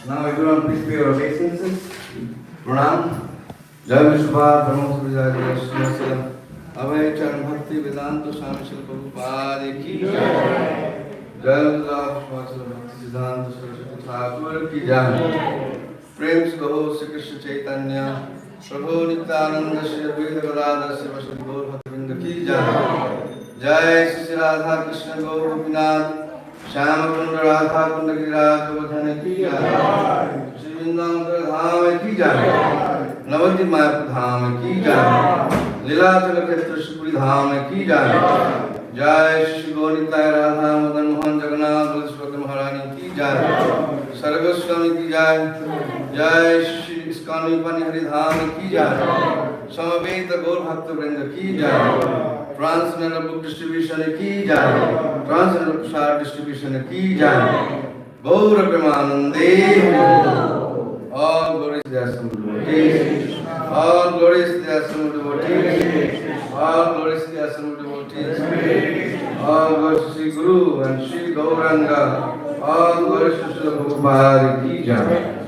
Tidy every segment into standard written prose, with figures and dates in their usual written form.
Now everyone please pay your obeisances. Pranam. Jai Vishwabha Brahma Vijaya Sri Abhay Charan Bhakti Vedanta Swami Srila Prabhupada ki Jai. Jai Lord Swami Bhakti Siddhanta Saraswati Thakur ki Jai. Prem se Gaho Sri Krishna Chaitanya Prabhu Nityananda Shri Advaita Gadadhar Srivasadi Gaur Bhaktivinoda ki Jai. Jai Shri Radha Krishna Gaur Gopinath Shyama Kunda Radha Kunda Giriraj Govardhana ki Jai. Shri Vrindavan Dham ki Jai. Navadvip Mayapur Dham ki Jai. Lila Chalakshetra Shri Dham ki Jai. Jai Shri Gaurnitai Radha Madan Mohan Jagannath Balashwati Maharani ki Jai. Sarvaswami ki Jai. Jai Shri Iskani Pani Hari Dham ki Jai. Samaveta Gaur Bhakta Vrinda ki Jai. Transcendental book distribution ki Jai. Transcendental prasad distribution ki Jai. Gaura Premanande. All glories to the assembled devotees. All glories to the assembled devotees. All glories to the assembled devotees. All glories to Sri Guru and Sri Gauranga. All glories to Srila Prabhupada ki Jai.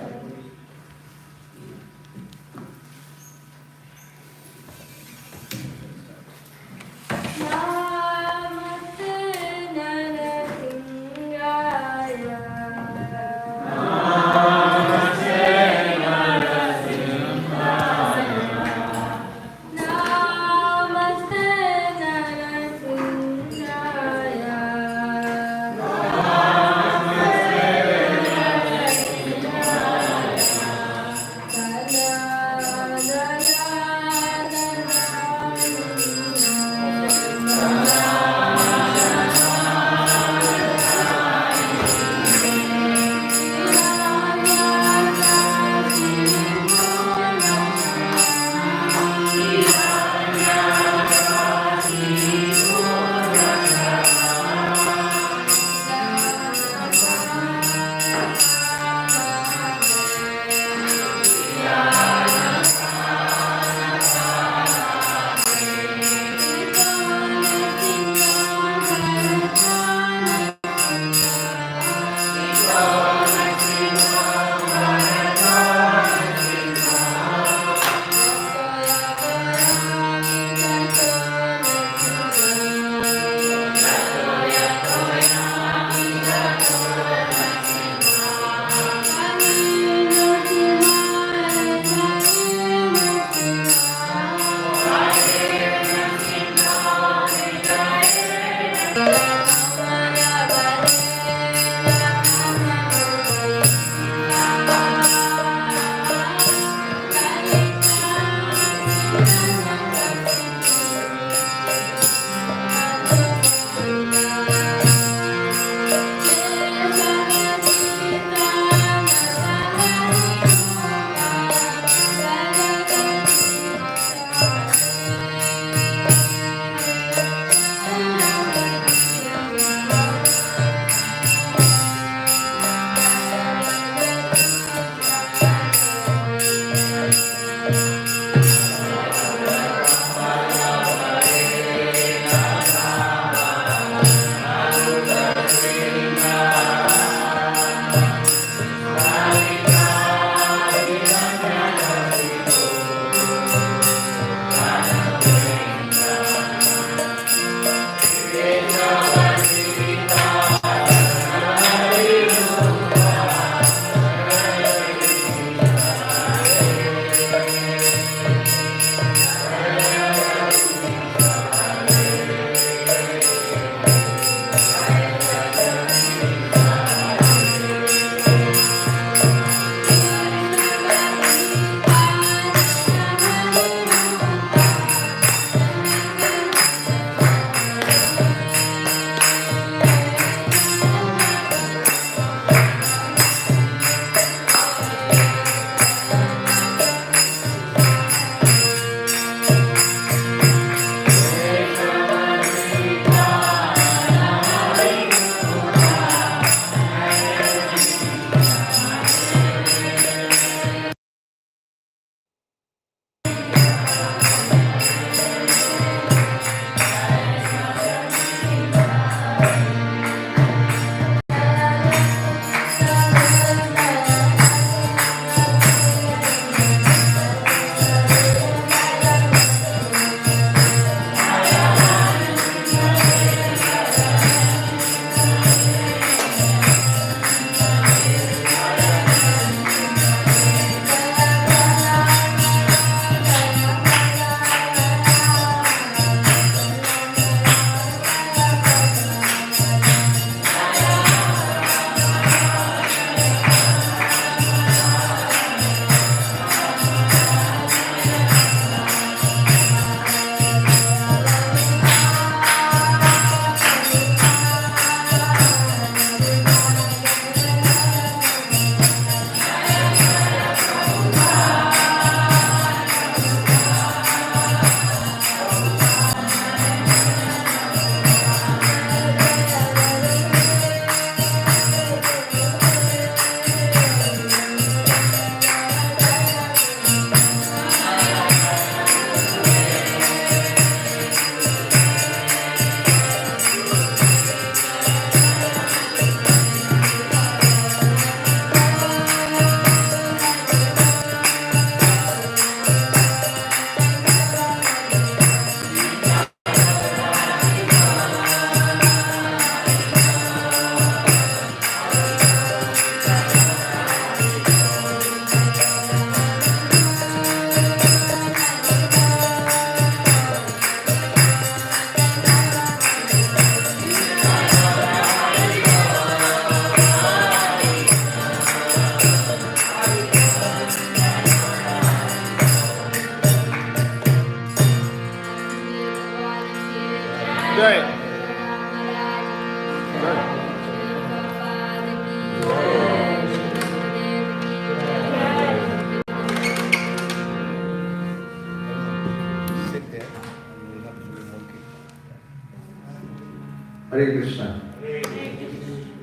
Hare Krishna.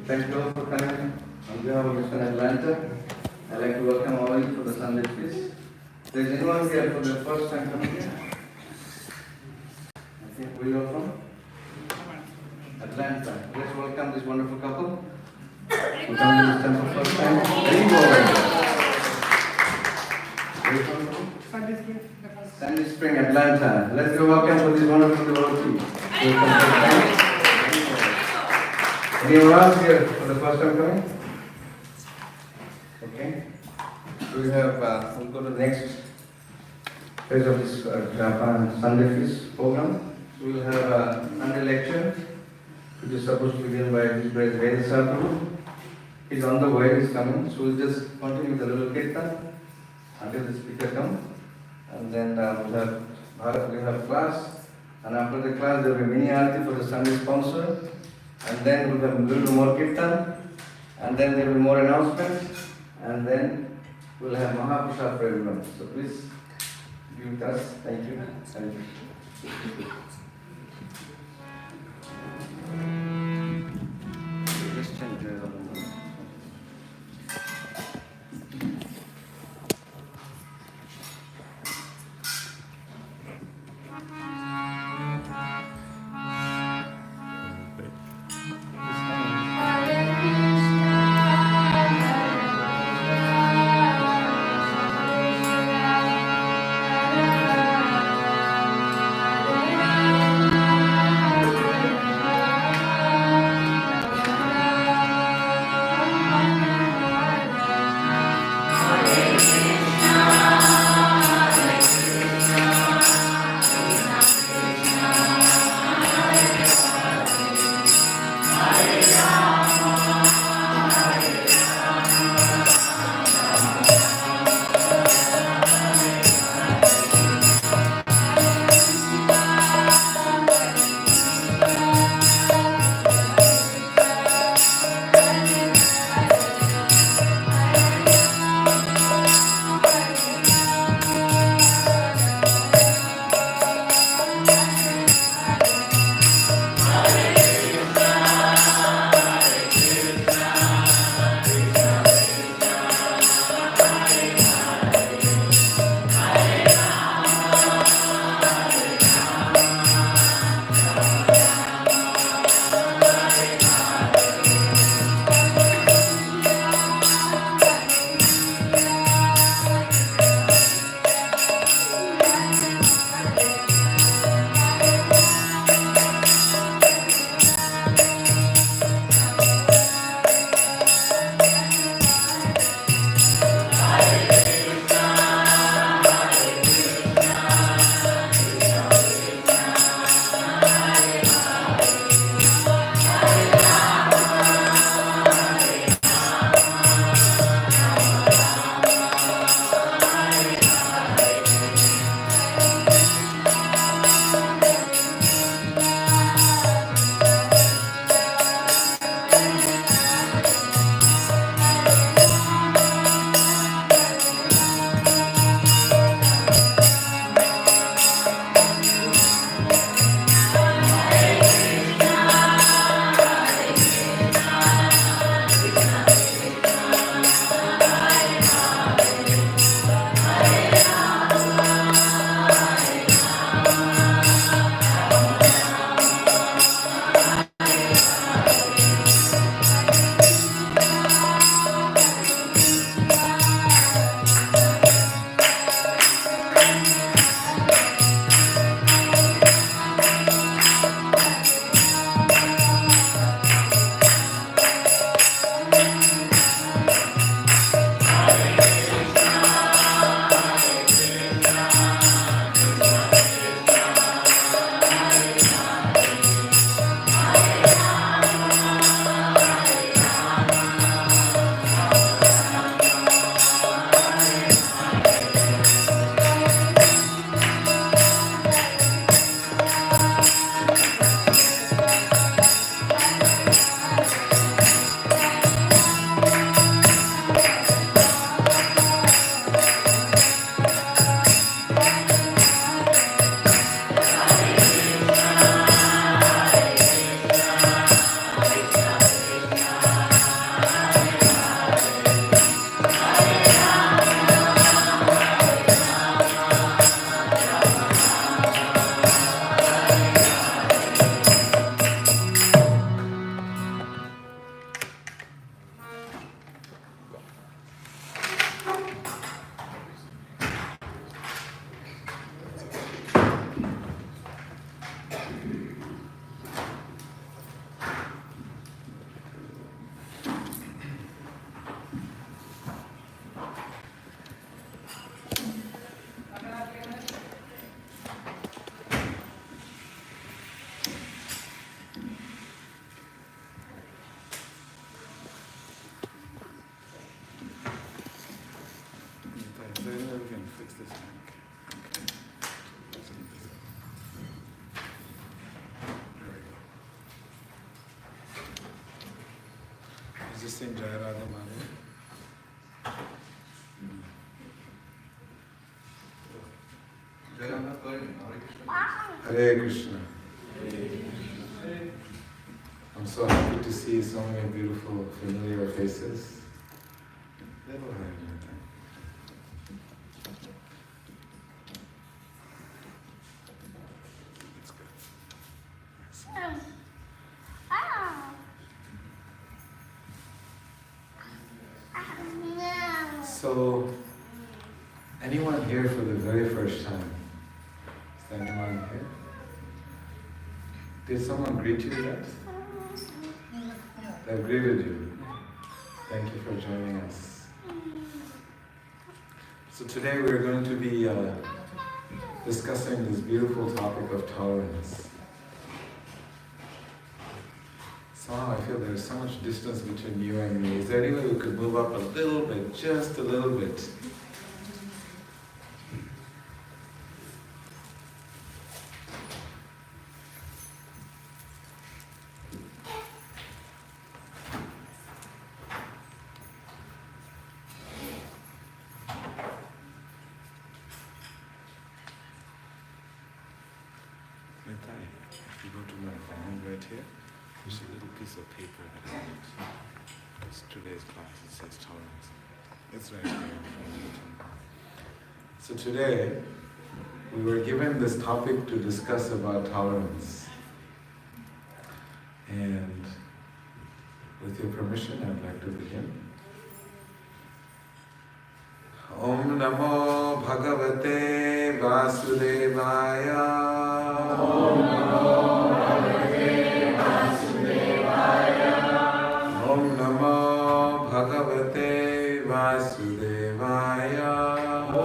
Thank you all for coming. On behalf of Mission Atlanta, I'd like to welcome all of you for the Sunday feast. There is anyone here for the first time coming here? I think we are from Atlanta. Let's welcome this wonderful couple who come to this temple first time. Where you go? Where you come from? Sandy Spring, Atlanta. Let's go welcome for this wonderful devotee. Anyone else here for the first time coming? Okay. We have, we'll go to the next phase of this Sunday feast program. We will have a Sunday lecture, which is supposed to begin by His Grace Vedasara Prabhu. He's on the way, he's coming. So we'll just continue with a little kirtan until the speaker comes. And then we'll have class. And after the class, there will be mini arati for the Sunday sponsor. And then we'll have a little more kirtan. And then there will be more announcements. And then we'll have Mahaprasad for everyone. So please be with us. Thank you. Thank you. Just change your Just sing Jai Radha Madhava. Hare Krishna. I'm so happy to see so many beautiful, familiar faces. Little hand. That's good. So, anyone here for the very first time? Is there anyone here? Did someone greet you yet? They've greeted you. Thank you for joining us. So today we're going to be discussing this beautiful topic of tolerance. Somehow I feel there's so much distance between you and me. Is there any way we could move up a little bit, just a little bit? If you go to my hand right here, there's a little piece of paper that I wrote. It's today's class. It says tolerance. It's right here. So today, we were given this topic to discuss about tolerance. And with your permission, I'd like to begin. Om Namo Bhagavate Vasudevaya. Om Namo Bhagavate Vasudevaya. Om Namo Bhagavate Vasudevaya.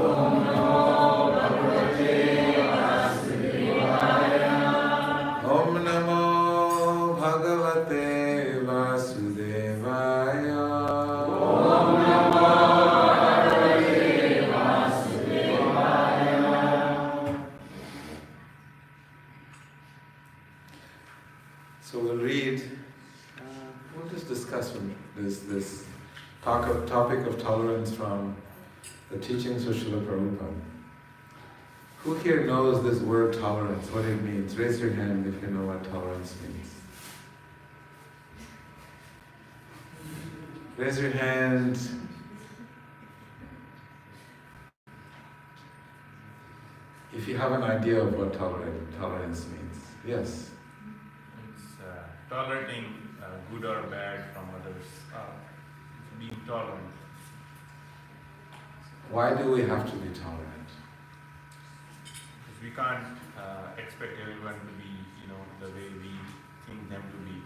Om Namo Bhagavate Vasudevaya. Om Namo Bhagavate Vasudevaya. Om Namo So we'll read, we'll just discuss this topic of tolerance from the teachings of Srila Prabhupada. Who here knows this word tolerance, what it means? Raise your hand if you know what tolerance means. Raise your hand. If you have an idea of what tolerance means. Yes? Tolerating good or bad from others, being tolerant. Why do we have to be tolerant? Because we can't expect everyone to be, the way we think them to be.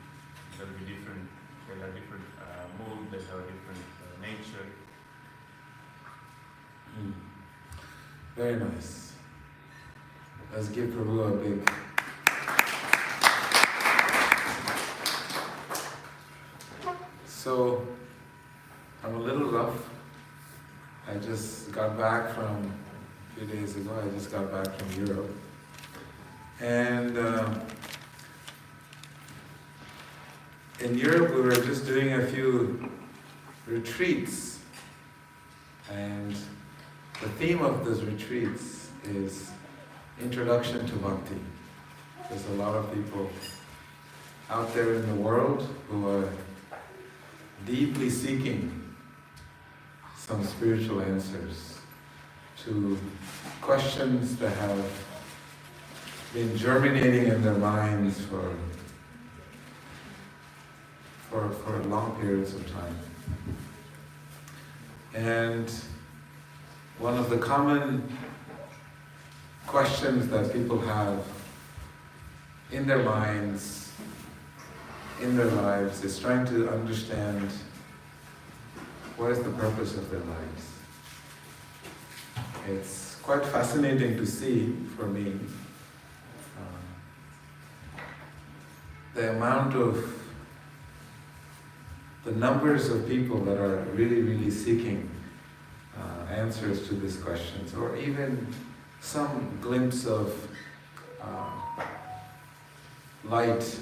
They'll be different. They'll have different mood. They'll have different nature. Very nice. Let's give Prabhu a big. So, I'm a little rough. I just got back from, a few days ago, I just got back from Europe. And in Europe we were just doing a few retreats. And the theme of those retreats is Introduction to Bhakti. There's a lot of people out there in the world who are deeply seeking some spiritual answers to questions that have been germinating in their minds for long periods of time. And one of the common questions that people have in their minds, in their lives, is trying to understand what is the purpose of their lives. It's quite fascinating to see, for me, the numbers of people that are really, really seeking answers to these questions, or even some glimpse of light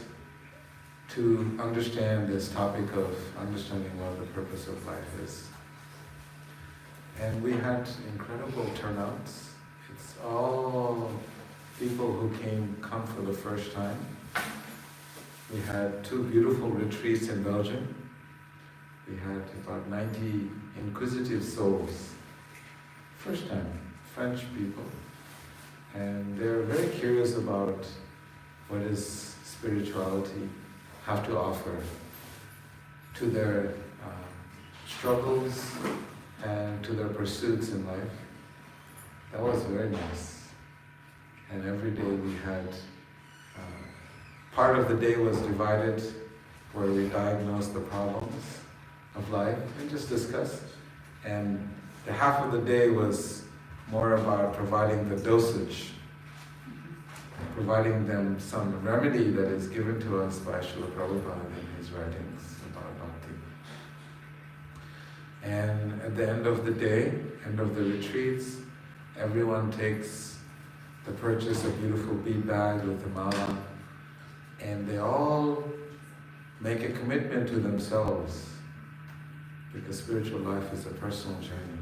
to understand this topic of understanding what the purpose of life is. And we had incredible turnouts. It's all people who come for the first time. We had 2 beautiful retreats in Belgium. We had about 90 inquisitive souls. First time, French people. And they're very curious about what is spirituality have to offer to their struggles and to their pursuits in life. That was very nice. And every day we had, part of the day was divided where we diagnosed the problems of life and just discussed. And the half of the day was more about providing the dosage, providing them some remedy that is given to us by Srila Prabhupada in his writings about bhakti. And at the end of the day, end of the retreats, everyone takes the purchase a beautiful bead bag with the mala, and they all make a commitment to themselves, because spiritual life is a personal journey,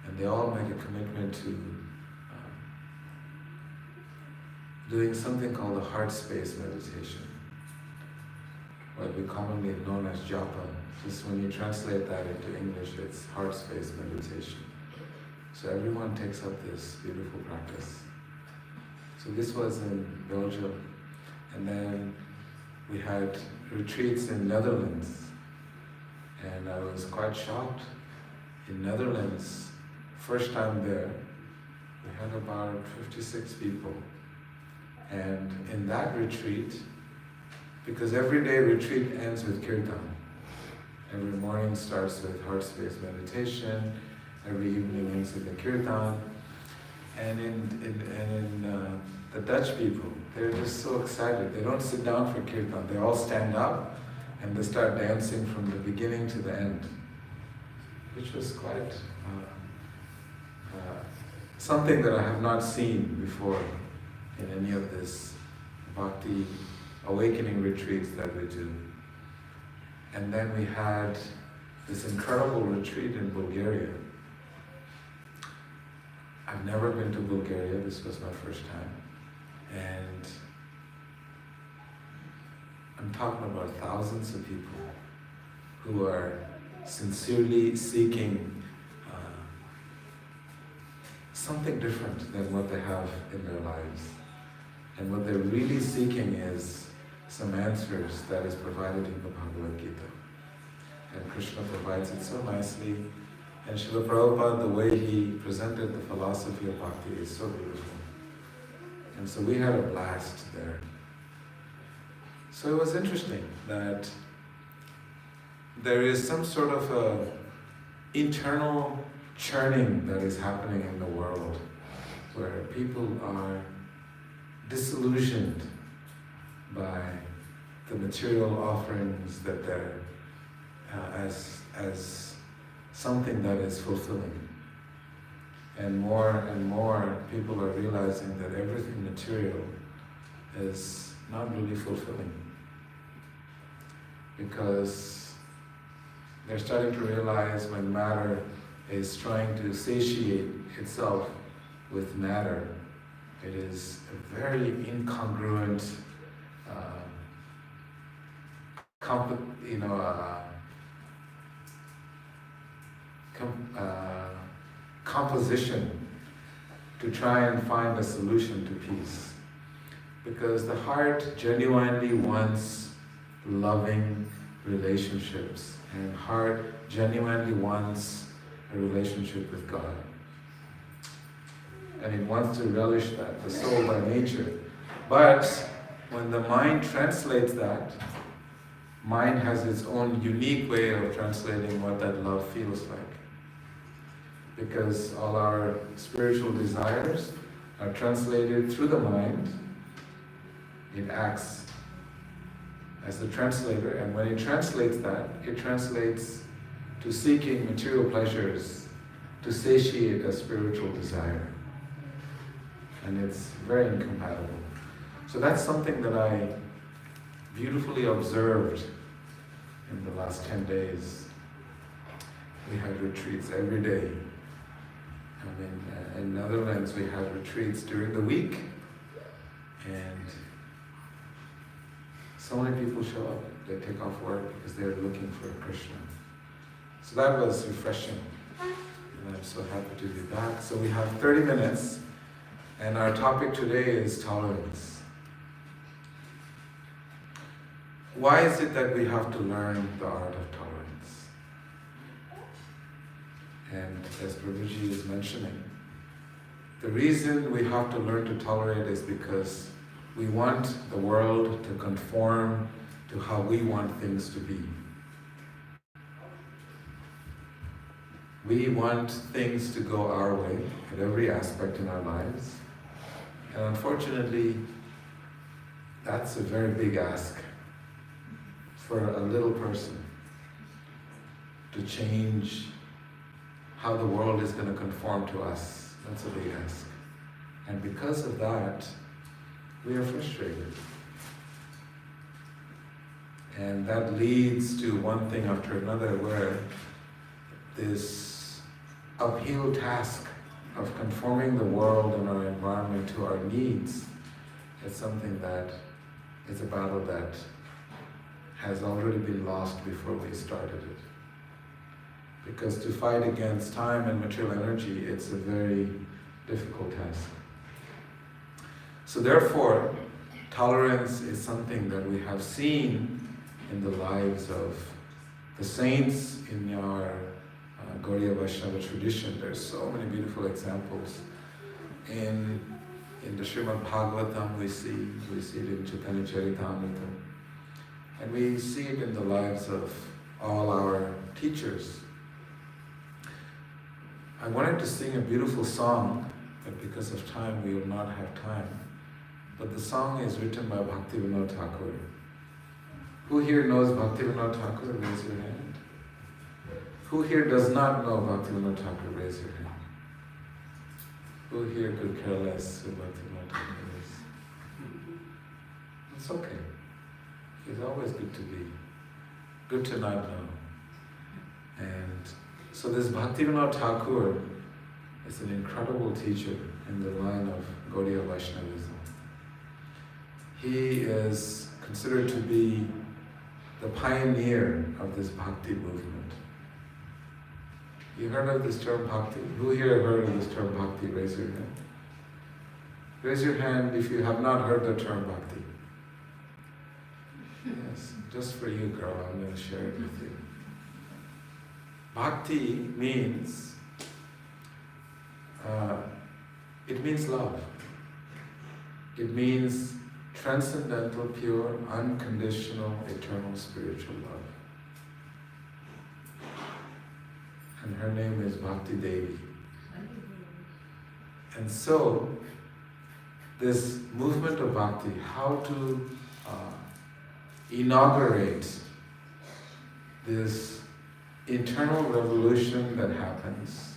and they all make a commitment to doing something called a heart space meditation, what we commonly known as japa. Just when you translate that into English, it's heart space meditation. So everyone takes up this beautiful practice. So this was in Belgium, and then we had retreats in Netherlands, and I was quite shocked. In Netherlands, first time there, we had about 56 people. And in that retreat, because every day retreat ends with kirtan. Every morning starts with heart space meditation, every evening ends with the kirtan. And in the Dutch people, they're just so excited. They don't sit down for kirtan. They all stand up and they start dancing from the beginning to the end, which was quite something that I have not seen before in any of this bhakti awakening retreats that we do. And then we had this incredible retreat in Bulgaria. I've never been to Bulgaria, this was my first time. And I'm talking about thousands of people who are sincerely seeking something different than what they have in their lives. And what they're really seeking is some answers that is provided in the Bhagavad Gita. And Krishna provides it so nicely. And Srila Prabhupada, the way he presented the philosophy of bhakti is so beautiful. And so we had a blast there. So it was interesting that there is some sort of a internal churning that is happening in the world, where people are disillusioned by the material offerings that they're as something that is fulfilling. And more people are realizing that everything material is not really fulfilling, because they're starting to realize when matter is trying to satiate itself with matter, it is a very incongruent composition to try and find a solution to peace. Because the heart genuinely wants loving relationships, and heart genuinely wants a relationship with God. And it wants to relish that, the soul by nature. But when the mind translates that, mind has its own unique way of translating what that love feels like. Because all our spiritual desires are translated through the mind. It acts as the translator, and when it translates that, it translates to seeking material pleasures to satiate a spiritual desire. And it's very incompatible. So that's something that beautifully observed in the last 10 days. We had retreats every day. I mean, in Netherlands we had retreats during the week, and so many people show up. They take off work because they're looking for Krishna. So that was refreshing, and I'm so happy to be back. So we have 30 minutes, and our topic today is tolerance. Why is it that we have to learn the art of tolerance? And as Prabhuji is mentioning, the reason we have to learn to tolerate is because we want the world to conform to how we want things to be. We want things to go our way at every aspect in our lives. And unfortunately, that's a very big ask for a little person to change how the world is going to conform to us. That's a big ask. And because of that, we are frustrated. And that leads to one thing after another, where this uphill task of conforming the world and our environment to our needs is something that is a battle that has already been lost before we started it. Because to fight against time and material energy, it's a very difficult task. So therefore, tolerance is something that we have seen in the lives of the saints in our Gaudiya Vaishnava tradition. There's so many beautiful examples. In the Srimad Bhagavatam we see it in Chaitanya Charitamrita. And we see it in the lives of all our teachers. I wanted to sing a beautiful song, but because of time we will not have time. But the song is written by Bhaktivinoda Thakur. Who here knows Bhaktivinoda Thakur? Raise your hand. Who here does not know Bhaktivinoda Thakur? Raise your hand. Who here could care less who Bhaktivinoda Thakur is? It's okay. It's always good to not know. And so this Bhaktivinoda Thakur is an incredible teacher in the line of Gaudiya Vaishnavism. He is considered to be the pioneer of this bhakti movement. You heard of this term bhakti? Who here heard of this term bhakti? Raise your hand. Raise your hand if you have not heard the term bhakti. Yes, just for you, girl, I'm going to share it with you. Bhakti means, it means love. It means transcendental, pure, unconditional, eternal spiritual love. And her name is Bhakti Devi. And so, this movement of bhakti, how to inaugurate this internal revolution that happens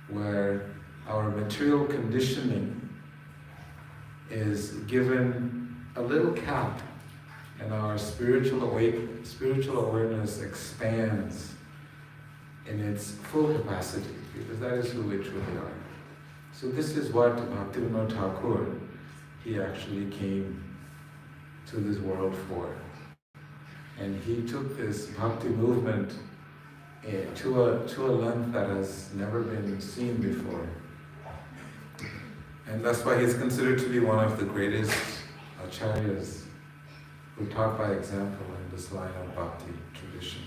where our material conditioning is given a little cap and our spiritual awareness expands in its full capacity, because that is who we truly are. So this is what Bhaktivinoda Thakur, he actually came to this world for. And he took this bhakti movement to a length that has never been seen before. And that's why he's considered to be one of the greatest acharyas who taught by example in this line of bhakti tradition.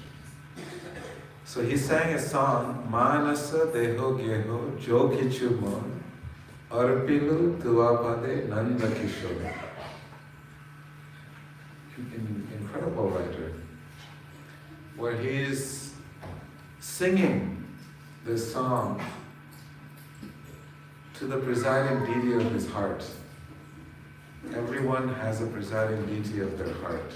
So he sang a song, Manasa Deho Geho Jo Kichu Mon Arpilu Tuapade Nanda Kishore. Incredible writer, where he is singing this song to the presiding deity of his heart. Everyone has a presiding deity of their heart.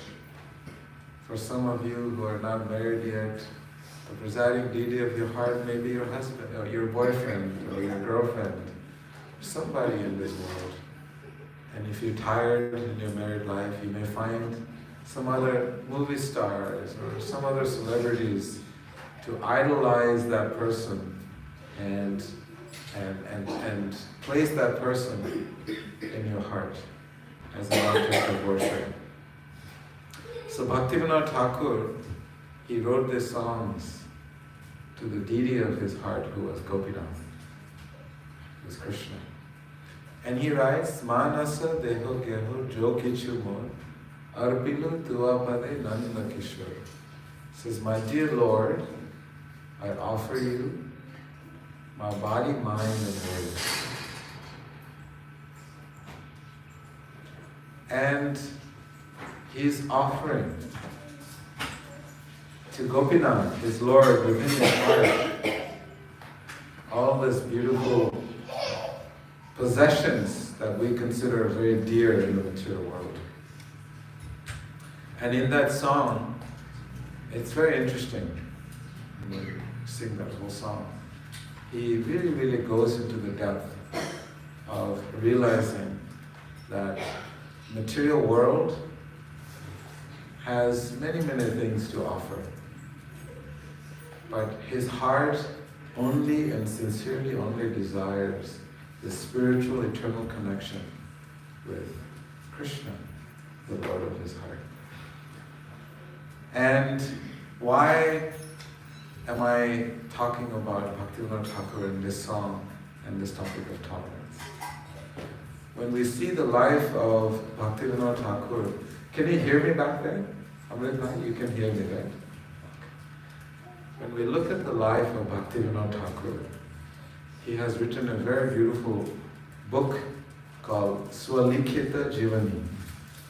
For some of you who are not married yet, the presiding deity of your heart may be your husband, or your boyfriend, or your girlfriend, or somebody in this world. And if you're tired in your married life, you may find some other movie stars or some other celebrities to idolize that person and place that person in your heart as an object of worship. So Bhaktivinoda Thakur, he wrote these songs to the deity of his heart, who was Gopinath, who was Krishna. And he writes, Manasa deho geho jo kichu mon, arpilu tuapade nanda kishore. Says, my dear Lord, I offer you my body, mind, and will. And he's offering to Gopinath, his Lord, within his heart, all these beautiful possessions that we consider very dear in the material world. And in that song, it's very interesting. When we sing that whole song, he really, really goes into the depth of realizing that material world has many, many things to offer. But his heart only and sincerely only desires the spiritual eternal connection with Krishna, the Lord of his heart. And why am I talking about Bhaktivinoda Thakur in this song and this topic of tolerance? When we see the life of Bhaktivinoda Thakur, can you hear me back there? Amrit, you can hear me, right? When we look at the life of Bhaktivinoda Thakur, he has written a very beautiful book called Swalikhita Jivani,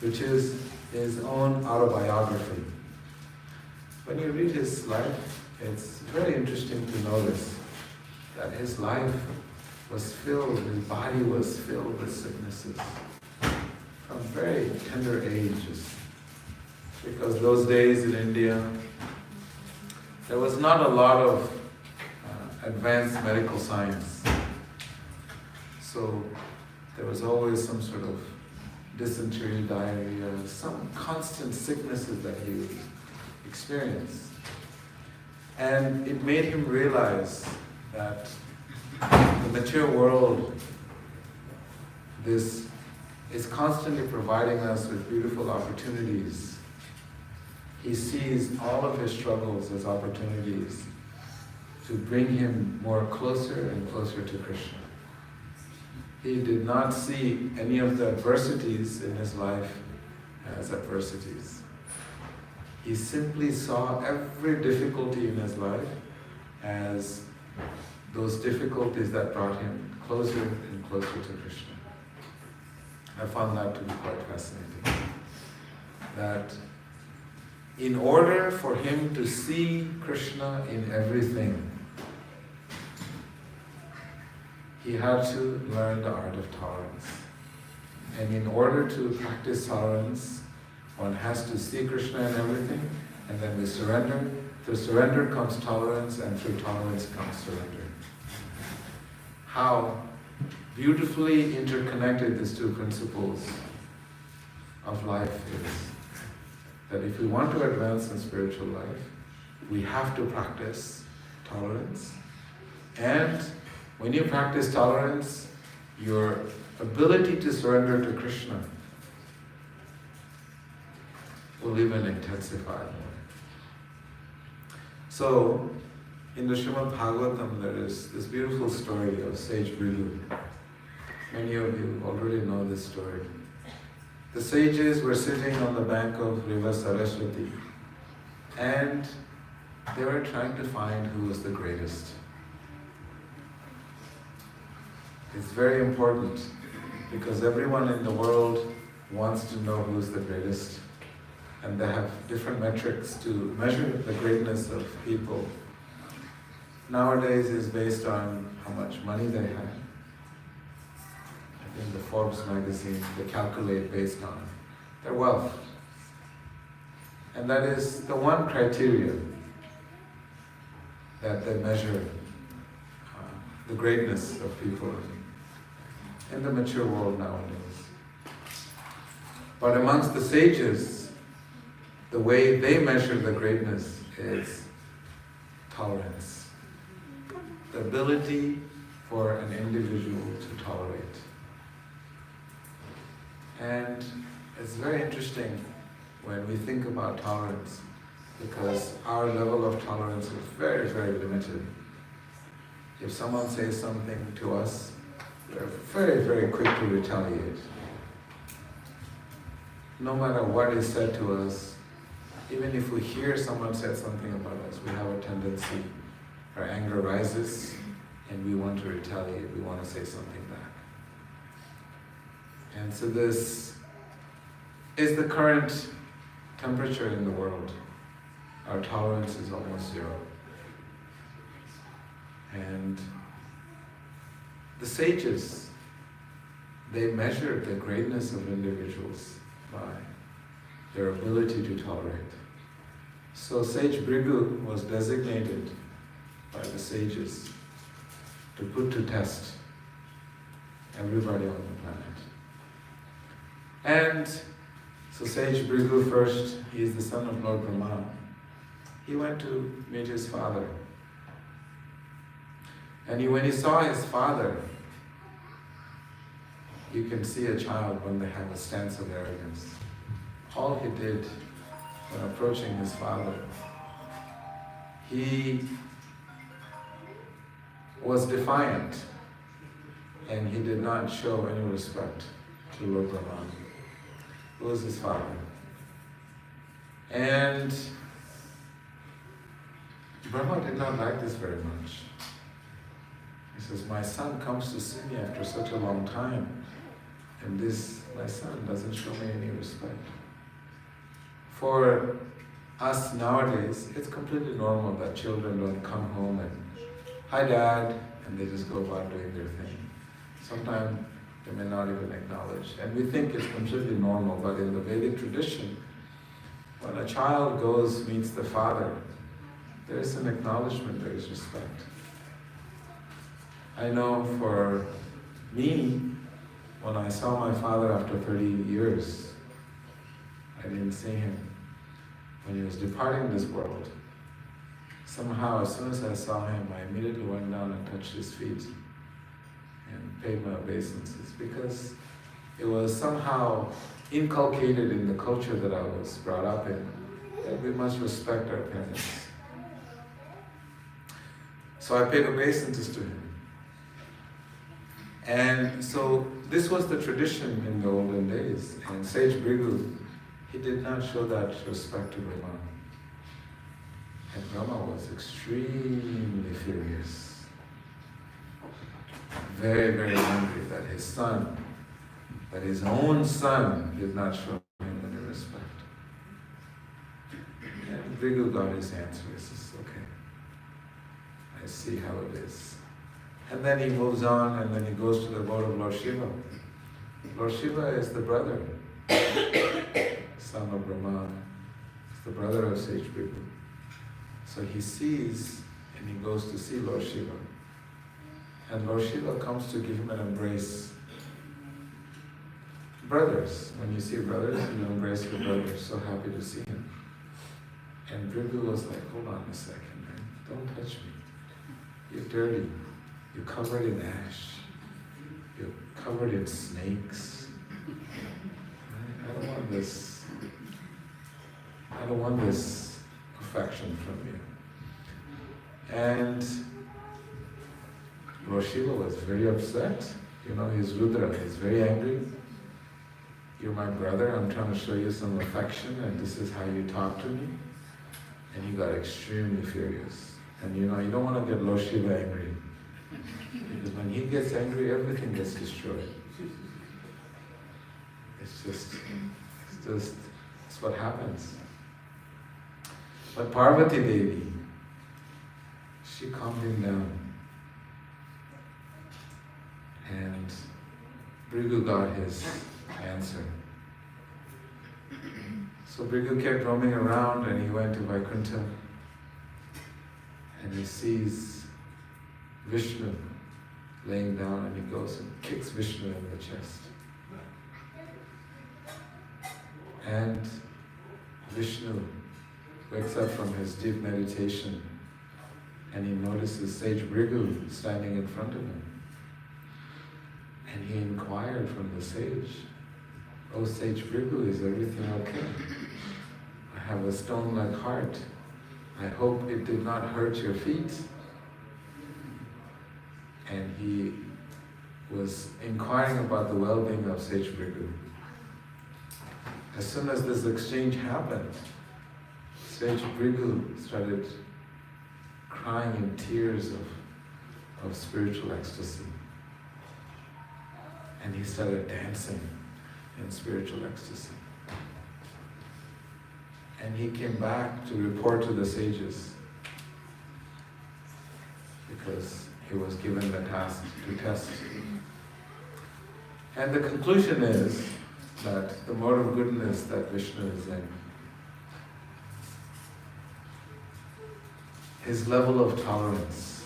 which is his own autobiography. When you read his life, it's very interesting to notice that his life was filled, his body was filled with sicknesses from very tender ages. Because those days in India, there was not a lot of advanced medical science. So there was always some sort of dysentery, diarrhea, some constant sicknesses that he would experience. And it made him realize that the material world, this is constantly providing us with beautiful opportunities. He sees all of his struggles as opportunities to bring him more closer and closer to Krishna. He did not see any of the adversities in his life as adversities. He simply saw every difficulty in his life as those difficulties that brought him closer and closer to Krishna. I found that to be quite fascinating. That in order for him to see Krishna in everything, he had to learn the art of tolerance. And in order to practice tolerance, one has to see Krishna in everything, and then we surrender. Through surrender comes tolerance, and through tolerance comes surrender. How beautifully interconnected these two principles of life is. That if we want to advance in spiritual life, we have to practice tolerance. And when you practice tolerance, your ability to surrender to Krishna will even intensify more. So, in the Srimad Bhagavatam, there is this beautiful story of sage Bhrigu. Many of you already know this story. The sages were sitting on the bank of river Saraswati, and they were trying to find who was the greatest. It's very important because everyone in the world wants to know who's the greatest, and they have different metrics to measure the greatness of people. Nowadays is based on how much money they have. In the Forbes magazine, they calculate based on their wealth. And that is the one criteria that they measure the greatness of people in the mature world nowadays. But amongst the sages, the way they measure the greatness is tolerance. The ability for an individual to tolerate. And it's very interesting when we think about tolerance, because our level of tolerance is very, very limited. If someone says something to us, we're very, very quick to retaliate. No matter what is said to us, even if we hear someone said something about us, we have a tendency, our anger rises and we want to retaliate, we want to say something back. And so this is the current temperature in the world. Our tolerance is almost zero. And the sages, they measured the greatness of individuals by their ability to tolerate. So Sage Bhrigu was designated by the sages to put to test everybody on the planet. And so Sage Bhrigu first, he is the son of Lord Brahma. He went to meet his father. And when he saw his father, you can see a child when they have a stance of arrogance. All he did when approaching his father, he was defiant and he did not show any respect to Lord Brahma, who was his father. And Brahma did not like this very much. He says, my son comes to see me after such a long time, and my son doesn't show me any respect. For us nowadays, it's completely normal that children don't come home and, hi dad, and they just go about doing their thing. Sometimes they may not even acknowledge. And we think it's completely normal, but in the Vedic tradition, when a child goes, meets the father, there is an acknowledgement, there is respect. I know for me, when I saw my father after 30 years, I didn't see him. When he was departing this world, somehow as soon as I saw him, I immediately went down and touched his feet and paid my obeisances, because it was somehow inculcated in the culture that I was brought up in, that we must respect our parents. So I paid obeisances to him. And so this was the tradition in the olden days. And Sage Bhrigu, he did not show that respect to Brahma. And Brahma was extremely furious. Very, very angry that his son, that his own son did not show him any respect. And Bhrigu got his answer. He says, okay, I see how it is. And then he moves on and then he goes to the abode of Lord Shiva. Lord Shiva is the brother, son of Brahma. He's the brother of Sage Bhrigu. So he sees and he goes to see Lord Shiva. And Lord Shiva comes to give him an embrace. Brothers, when you see brothers, you embrace your brother. So happy to see him. And Bhrigu was like, hold on a second, man. Don't touch me. You're dirty. You're covered in ash. You're covered in snakes. I don't want this. I don't want this affection from you. And Lord Shiva was very upset. You know, he's Rudra, he's very angry. You're my brother, I'm trying to show you some affection, and this is how you talk to me. And he got extremely furious. And you know, you don't want to get Lord Shiva angry. Because when he gets angry, everything gets destroyed. It's what happens. But Parvati Devi, she calmed him down. And Bhrigu got his answer. So Bhrigu kept roaming around and he went to Vaikuntha. And he sees Vishnu laying down and he goes and kicks Vishnu in the chest. And Vishnu wakes up from his deep meditation and he notices sage Bhrigu standing in front of him. And he inquired from the sage, "Oh sage Bhrigu, is everything okay? I have a stone-like heart. I hope it did not hurt your feet." And he was inquiring about the well-being of sage Bhrigu. As soon as this exchange happened, sage Bhrigu started crying in tears of spiritual ecstasy. And he started dancing in spiritual ecstasy. And he came back to report to the sages because he was given the task to test. And the conclusion is that the mode of goodness that Vishnu is in, his level of tolerance.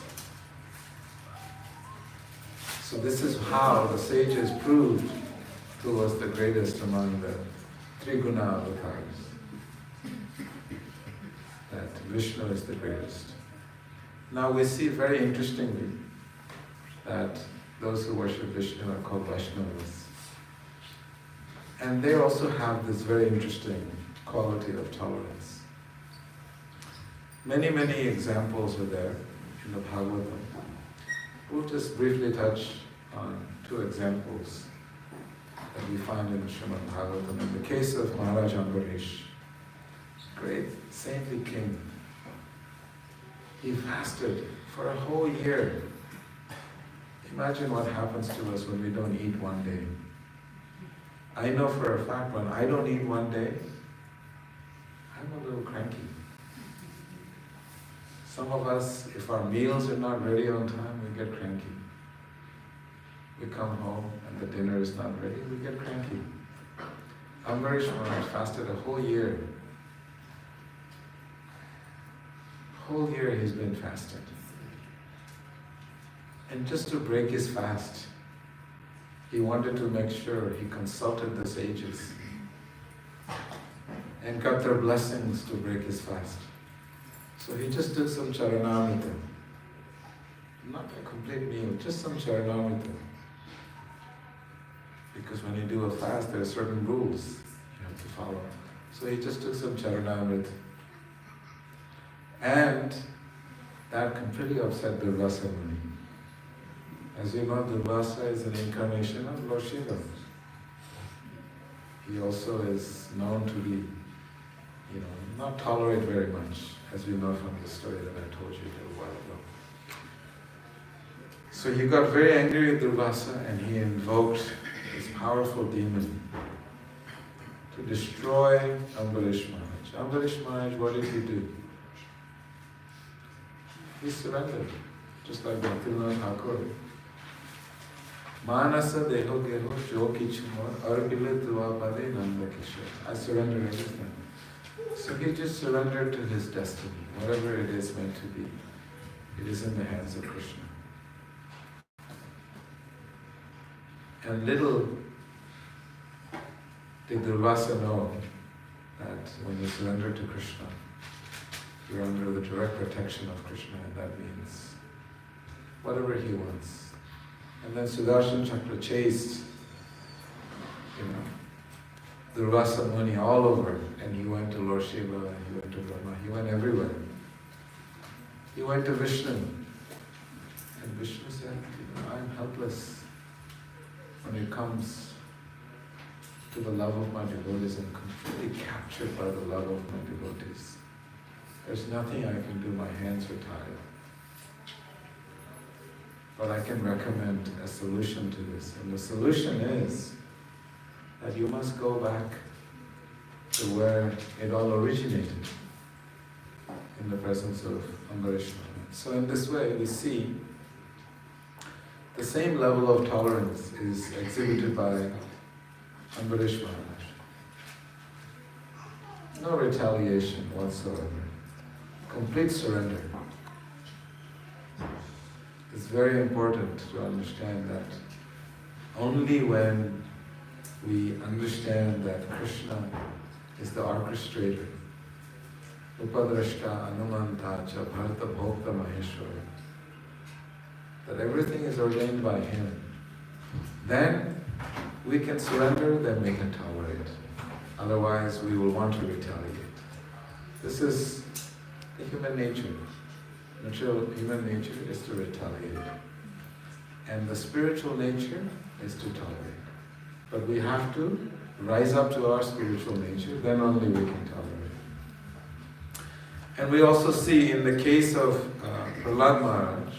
So this is how the sages proved who was the greatest among the three guna avatars. That Vishnu is the greatest. Now we see very interestingly that those who worship Vishnu are called Vaishnavas. And they also have this very interesting quality of tolerance. Many, many examples are there in the Bhagavatam. We'll just briefly touch on two examples that we find in the Srimad Bhagavatam. In the case of Maharaj Ambarish, great saintly king, he fasted for a whole year. Imagine what happens to us when we don't eat one day. I know for a fact when I don't eat one day, I'm a little cranky. Some of us, if our meals are not ready on time, we get cranky. We come home and the dinner is not ready, we get cranky. Ambarish Maharaj fasted a whole year. Whole year he's been fasting. And just to break his fast, he wanted to make sure he consulted the sages and got their blessings to break his fast. So he just took some charanamrita. Not a complete meal, just some charanamrita. Because when you do a fast, there are certain rules you have to follow. So he just took some charanamrita. And that completely upset Durvasa Muni. As you know, Durvasa is an incarnation of Lord Shiva. He also is known to be, not tolerate very much, as we know from the story that I told you a little while ago. So he got very angry with Durvasa and he invoked this powerful demon to destroy Ambarish Maharaj. Ambarish Maharaj, what did he do? He surrendered, just like Bhaktivinoda Thakur. Manasa deho geho jo kichumor arbile tuva pade nanda kishore. I surrender everything. So he just surrendered to his destiny. Whatever it is meant to be, it is in the hands of Krishna. And little did Durvasa know that when you surrender to Krishna, you're under the direct protection of Krishna, and that means whatever he wants. And then Sudarshan Chakra chased, Durvasa Muni all over, and he went to Lord Shiva, and he went to Brahma, he went everywhere. He went to Vishnu, and Vishnu said, I'm helpless when it comes to the love of my devotees. I'm completely captured by the love of my devotees. There's nothing I can do, my hands are tied. But I can recommend a solution to this. And the solution is that you must go back to where it all originated, in the presence of Ambarish Maharaj. So in this way we see the same level of tolerance is exhibited by Ambarish Maharaj. No retaliation whatsoever. Complete surrender. It's very important to understand that only when we understand that Krishna is the orchestrator Upadrashta Anumanta Cha Bharata Bhokta Maheshwara. That everything is ordained by Him. Then we can surrender, then we can tolerate. Otherwise we will want to retaliate. This is the human nature. Natural human nature is to retaliate. And the spiritual nature is to tolerate. But we have to rise up to our spiritual nature, then only we can tolerate. And we also see in the case of Prahlad Maharaj,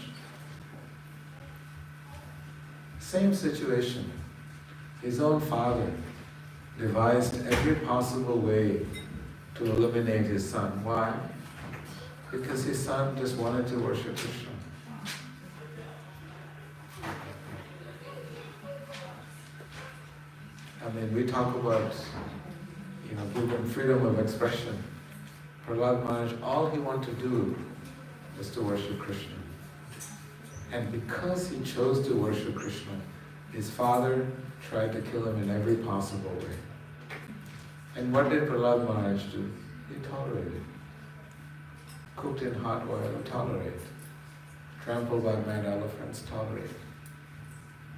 same situation. His own father devised every possible way to eliminate his son. Why? Because his son just wanted to worship Krishna. I mean, we talk about, giving freedom of expression. Prahlad Maharaj, all he wanted to do was to worship Krishna. And because he chose to worship Krishna, his father tried to kill him in every possible way. And what did Prahlad Maharaj do? He tolerated. Cooked in hot oil, tolerate. Trampled by mad elephants, tolerate.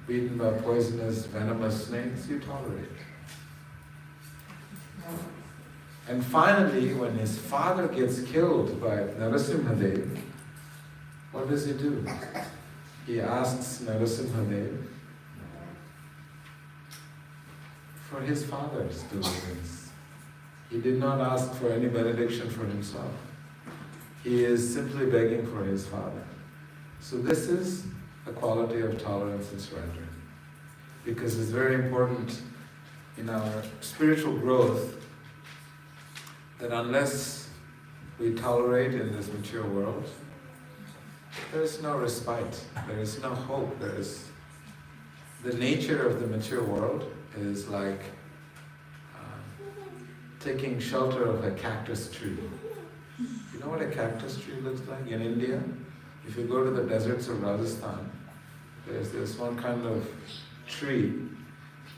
Beaten by poisonous, venomous snakes, you tolerate. And finally, when his father gets killed by Narasimhadev, what does he do? He asks Narasimhadev for his father's deliverance. He did not ask for any benediction for himself. He is simply begging for his father. So this is a quality of tolerance and surrender. Because it's very important in our spiritual growth that unless we tolerate in this mature world, there is no respite, there is no hope, the nature of the mature world is like taking shelter of a cactus tree. You know what a cactus tree looks like in India? If you go to the deserts of Rajasthan, there's this one kind of tree,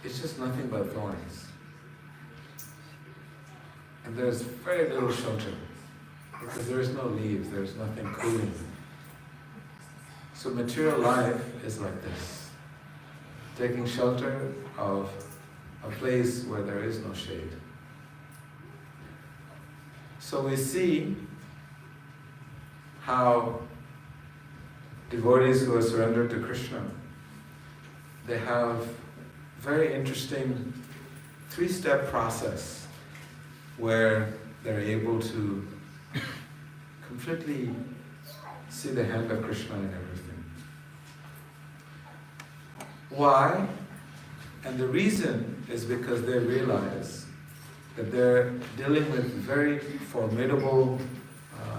it's just nothing but thorns. And there's very little shelter, because there's no leaves, there's nothing cooling. So material life is like this, taking shelter of a place where there is no shade. So we see how devotees who are surrendered to Krishna, they have very interesting 3-step process where they're able to completely see the hand of Krishna in everything. Why? And the reason is because they realize that they're dealing with very formidable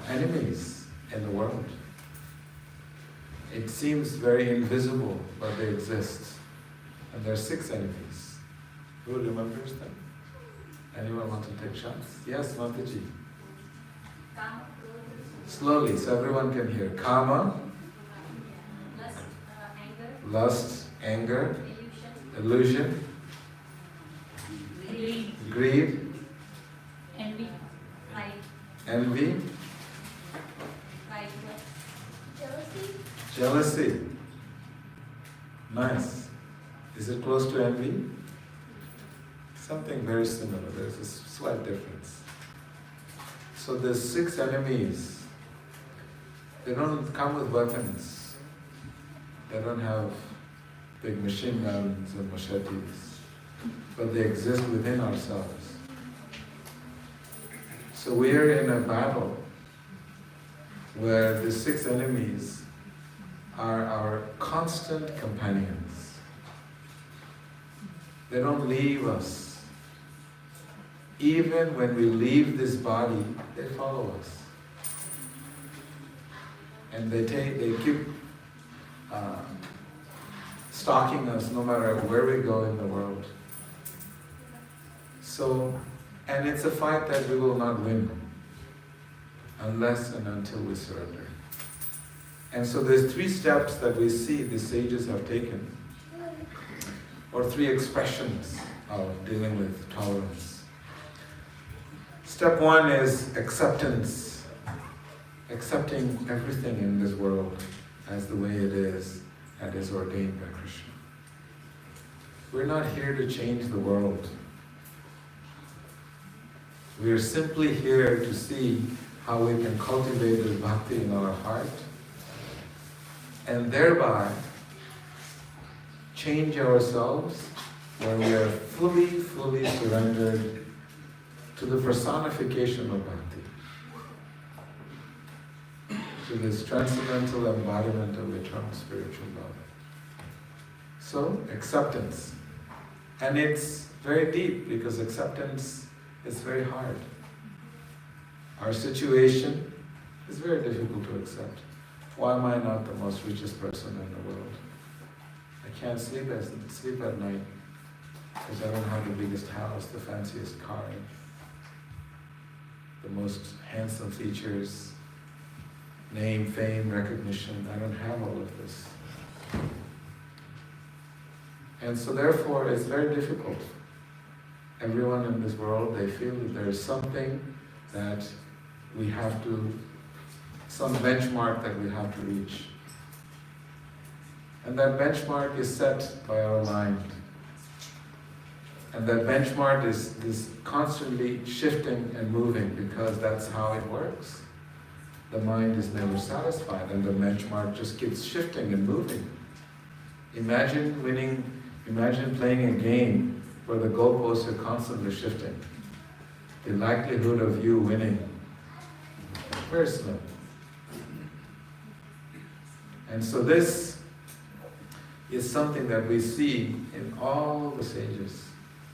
enemies in the world. It seems very invisible, but they exist. And there are 6 enemies. Who remembers them? Anyone want to take shots? Yes, Mataji. Slowly, so everyone can hear. Kama, lust, anger, illusion, greed, envy, jealousy. Nice. Is it close to envy? Something very similar. There's a slight difference. So there's 6 enemies. They don't come with weapons. They don't have big machine guns and machetes, but they exist within ourselves. So we are in a battle where the 6 enemies are our constant companions. They don't leave us. Even when we leave this body, they follow us. And they keep stalking us no matter where we go in the world. So, and it's a fight that we will not win unless and until we surrender. And so there's 3 steps that we see the sages have taken, or 3 expressions of dealing with tolerance. Step one is acceptance. Accepting everything in this world as the way it is and is ordained by Krishna. We're not here to change the world. We are simply here to see how we can cultivate this bhakti in our heart and thereby change ourselves when we are fully surrendered to the personification of bhakti, to this transcendental embodiment of eternal spiritual love. So, acceptance. And it's very deep because acceptance is very hard. Our situation is very difficult to accept. Why am I not the most richest person in the world? I can't sleep at night because I don't have the biggest house, the fanciest car, the most handsome features, name, fame, recognition. I don't have all of this. And so therefore it's very difficult. Everyone in this world, they feel that there is something that we have to, some benchmark that we have to reach. And that benchmark is set by our mind. And that benchmark is constantly shifting and moving because that's how it works. The mind is never satisfied and the benchmark just keeps shifting and moving. Imagine playing a game where the goalposts are constantly shifting. The likelihood of you winning is very slim. And so this is something that we see in all the sages.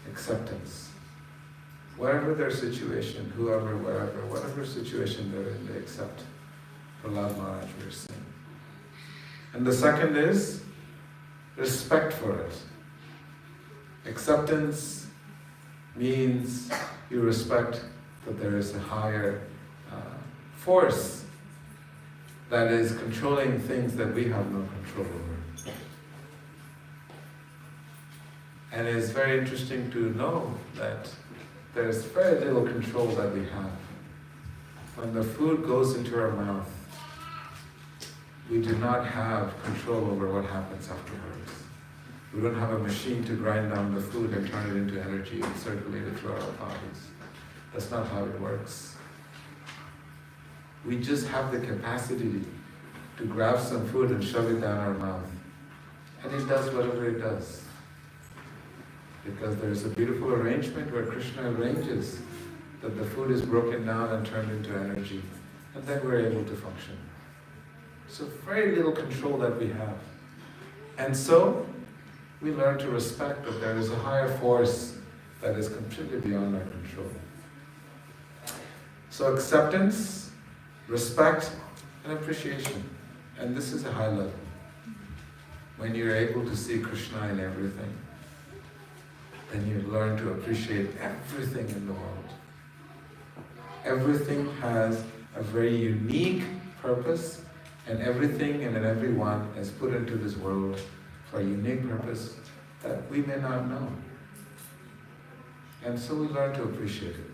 Acceptance. Whatever their situation, whoever, wherever, whatever situation they're in, they accept. Prahlad Maharaj we are saying. And the second is respect for it. Acceptance means you respect that there is a higher force that is controlling things that we have no control over. And it's very interesting to know that there's very little control that we have. When the food goes into our mouth, we do not have control over what happens afterwards. We don't have a machine to grind down the food and turn it into energy and circulate it through our bodies. That's not how it works. We just have the capacity to grab some food and shove it down our mouth. And it does whatever it does. Because there's a beautiful arrangement where Krishna arranges that the food is broken down and turned into energy. And then we're able to function. So very little control that we have. And so, we learn to respect that there is a higher force that is completely beyond our control. So acceptance, respect, and appreciation. And this is a high level. When you're able to see Krishna in everything, then you learn to appreciate everything in the world. Everything has a very unique purpose, and everything and everyone is put into this world for a unique purpose that we may not know. And so we learn to appreciate it.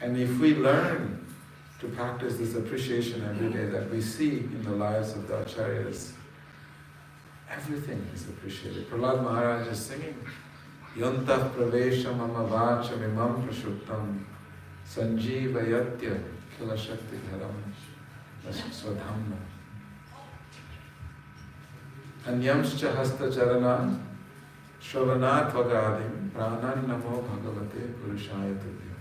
And if we learn to practice this appreciation every day that we see in the lives of the acharyas, everything is appreciated. Prahlad Maharaj is singing, Yantah pravesha mama vacha mimam prashuttam sanjivayatya kila shakti dharam swadhamma anyamscha hasta charana shravanat vagadim pranan namo bhagavate purushaya tubhyam.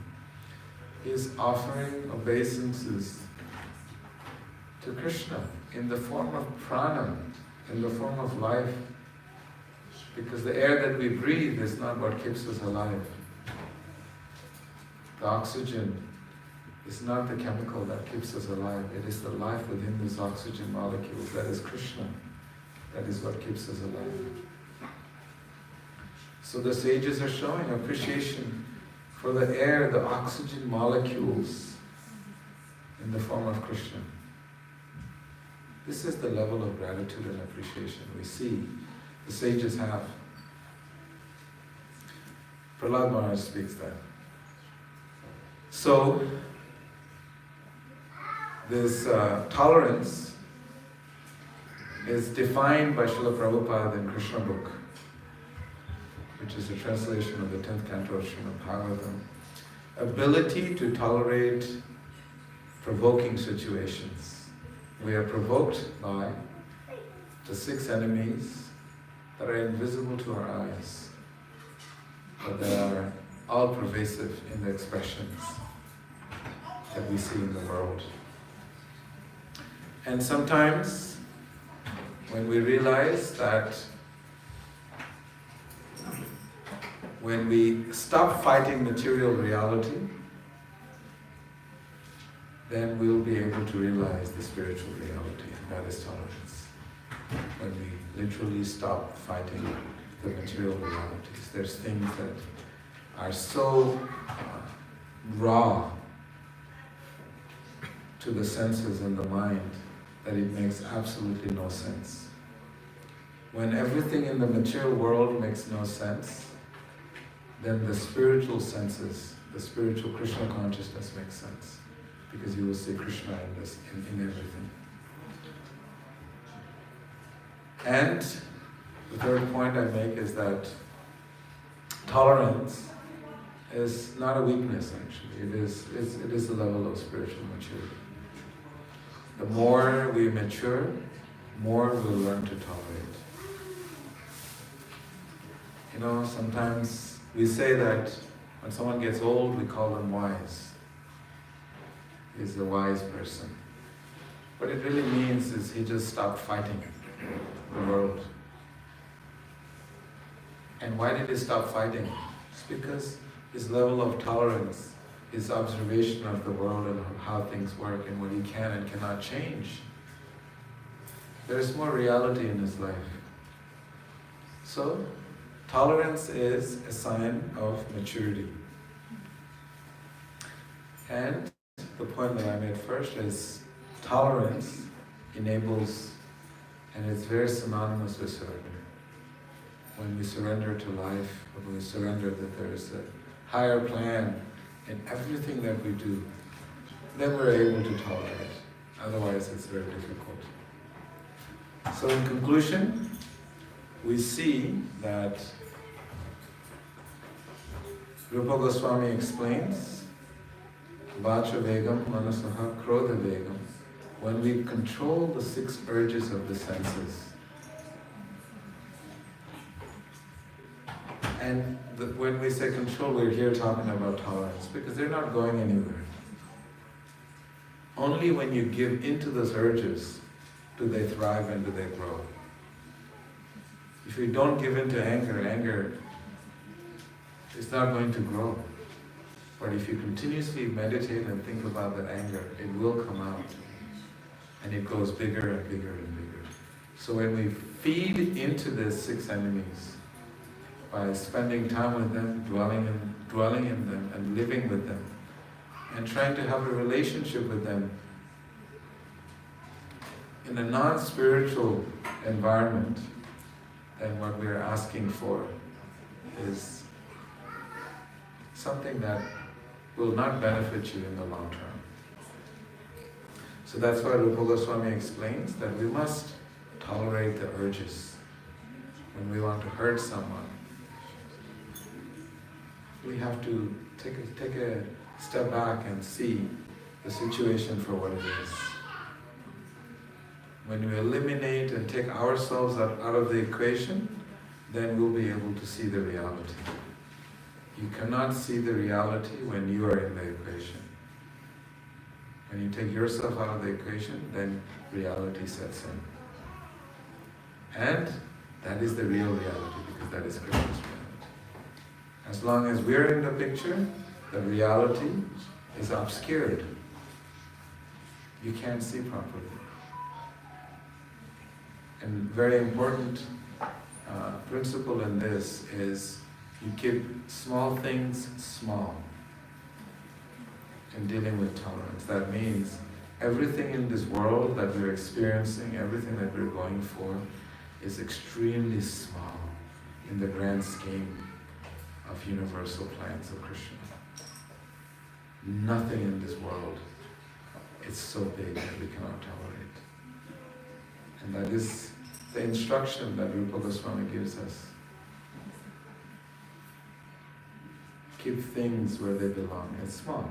He is offering obeisances to Krishna in the form of prana, in the form of life, because the air that we breathe is not what keeps us alive. The oxygen is not the chemical that keeps us alive. It is the life within these oxygen molecules. That is Krishna. That is what keeps us alive. So the sages are showing appreciation for the air, the oxygen molecules in the form of Krishna. This is the level of gratitude and appreciation we see the sages have. Prahlad Maharaj speaks that. So, this tolerance is defined by Srila Prabhupada in Krishna book, which is a translation of the 10th canto of Srimad Bhagavatam. Ability to tolerate provoking situations. We are provoked by the 6 enemies that are invisible to our eyes, but they are all pervasive in the expressions that we see in the world. And sometimes, when we realize that when we stop fighting material reality, then we'll be able to realize the spiritual reality, and that is tolerance. When we literally stop fighting the material realities. There's things that are so raw to the senses and the mind that it makes absolutely no sense. When everything in the material world makes no sense, then the spiritual senses, the spiritual Krishna consciousness makes sense, because you will see Krishna in this, in everything. And the third point I make is that tolerance is not a weakness, actually. It is a level of spiritual maturity. The more we mature, more we'll learn to tolerate. You know, sometimes we say that when someone gets old, we call them wise. He's a wise person. What it really means is he just stopped fighting the world. And why did he stop fighting? It's because his level of tolerance, his observation of the world and how things work and what he can and cannot change. There is more reality in his life. So, tolerance is a sign of maturity. And the point that I made first is tolerance enables, and it's very synonymous with surrender. When we surrender to life, when we surrender that there is a higher plan in everything that we do, then we're able to tolerate. Otherwise, it's very difficult. So in conclusion, we see that Rupa Goswami explains, Vacha Vegam, Manasaha, Krodha Vegam, when we control the 6 urges of the senses. And when we say control, we're here talking about tolerance, because they're not going anywhere. Only when you give into those urges do they thrive and do they grow. If you don't give into anger, anger is not going to grow. But if you continuously meditate and think about that anger, it will come out. And it grows bigger and bigger and bigger. So when we feed into the 6 enemies, by spending time with them, dwelling in them, and living with them, and trying to have a relationship with them in a non-spiritual environment, then what we are asking for is something that will not benefit you in the long term. So that's why Rupa Goswami explains that we must tolerate the urges. When we want to hurt someone, we have to take a step back and see the situation for what it is. When we eliminate and take ourselves out of the equation, then we'll be able to see the reality. You cannot see the reality when you are in the equation. When you take yourself out of the equation, then reality sets in. And that is the real reality, because that is Krishna's reality. As long as we're in the picture, the reality is obscured. You can't see properly. And very important principle in this is you keep small things small in dealing with tolerance. That means everything in this world that we're experiencing, everything that we're going for, is extremely small in the grand scheme of universal plans of Krishna. nothing in this world is so big that we cannot tolerate. And that is the instruction that Rupa Goswami gives us. Keep things where they belong. It's small.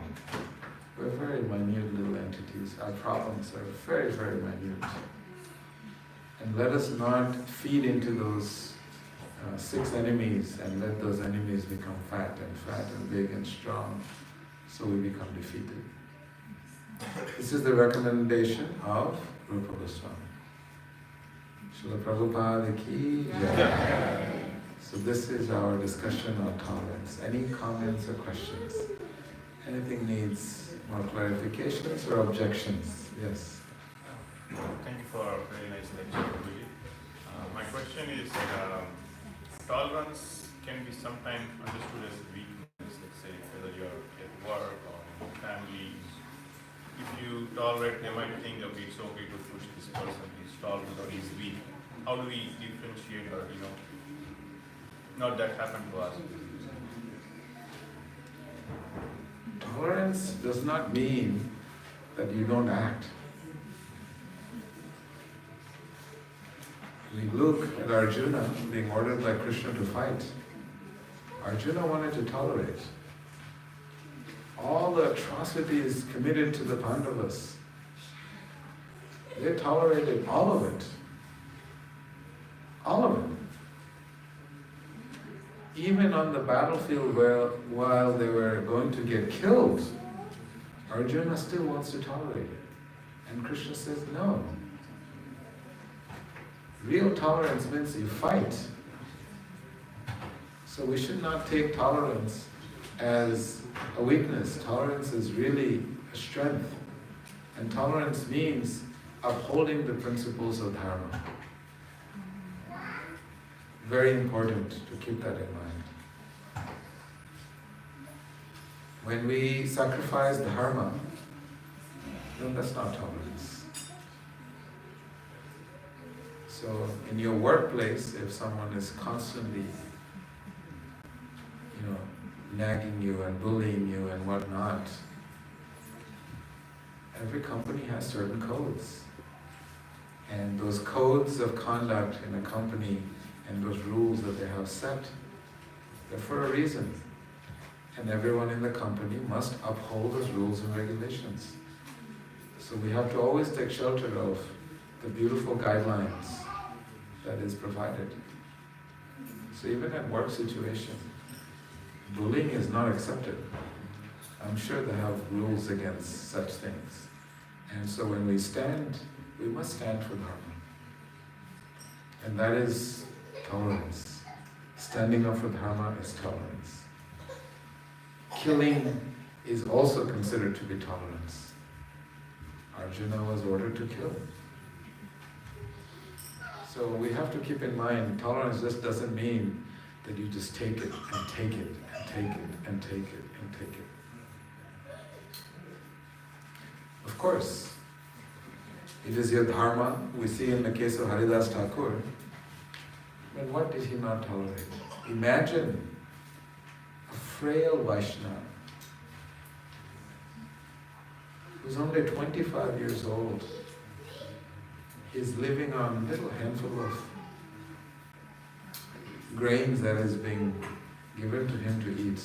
We're very minute little entities. Our problems are very, very minute. And let us not feed into those 6 enemies and let those enemies become fat and big and strong, so we become defeated. This is the recommendation of Rupa Goswami. Srila Prabhupada ki jai. So this is our discussion on tolerance. Any comments or questions? Anything needs more clarifications or objections? Yes. Thank you for a very nice lecture, Prabhuji. My question is, tolerance can be sometimes understood as weakness, let's say, whether you're at work or in your family. If you tolerate, they might think, okay, it's okay to push this person, he's tolerant or he's weak. How do we differentiate or, not that happen to us? Tolerance does not mean that you don't act. We look at Arjuna being ordered by Krishna to fight. Arjuna wanted to tolerate all the atrocities committed to the Pandavas. They tolerated all of it. All of it. Even on the battlefield while they were going to get killed, Arjuna still wants to tolerate it. And Krishna says, no. Real tolerance means you fight. So we should not take tolerance as a weakness. Tolerance is really a strength. And tolerance means upholding the principles of dharma. Very important to keep that in mind. When we sacrifice dharma, then that's not tolerance. So in your workplace, if someone is constantly, nagging you and bullying you and whatnot, every company has certain codes. And those codes of conduct in a company and those rules that they have set, they're for a reason. And everyone in the company must uphold those rules and regulations. So we have to always take shelter of the beautiful guidelines that is provided. So even at work situation, bullying is not accepted. I'm sure they have rules against such things. And so when we stand, we must stand for dharma. And that is tolerance. Standing up for dharma is tolerance. Killing is also considered to be tolerance. Arjuna was ordered to kill. So we have to keep in mind, tolerance just doesn't mean that you just take it and take it and take it and take it and take it. Of course, it is your dharma. We see in the case of Haridas Thakur, but what did he not tolerate? Imagine a frail Vaishnava who's only 25 years old. He's living on a little handful of grains that is being given to him to eat.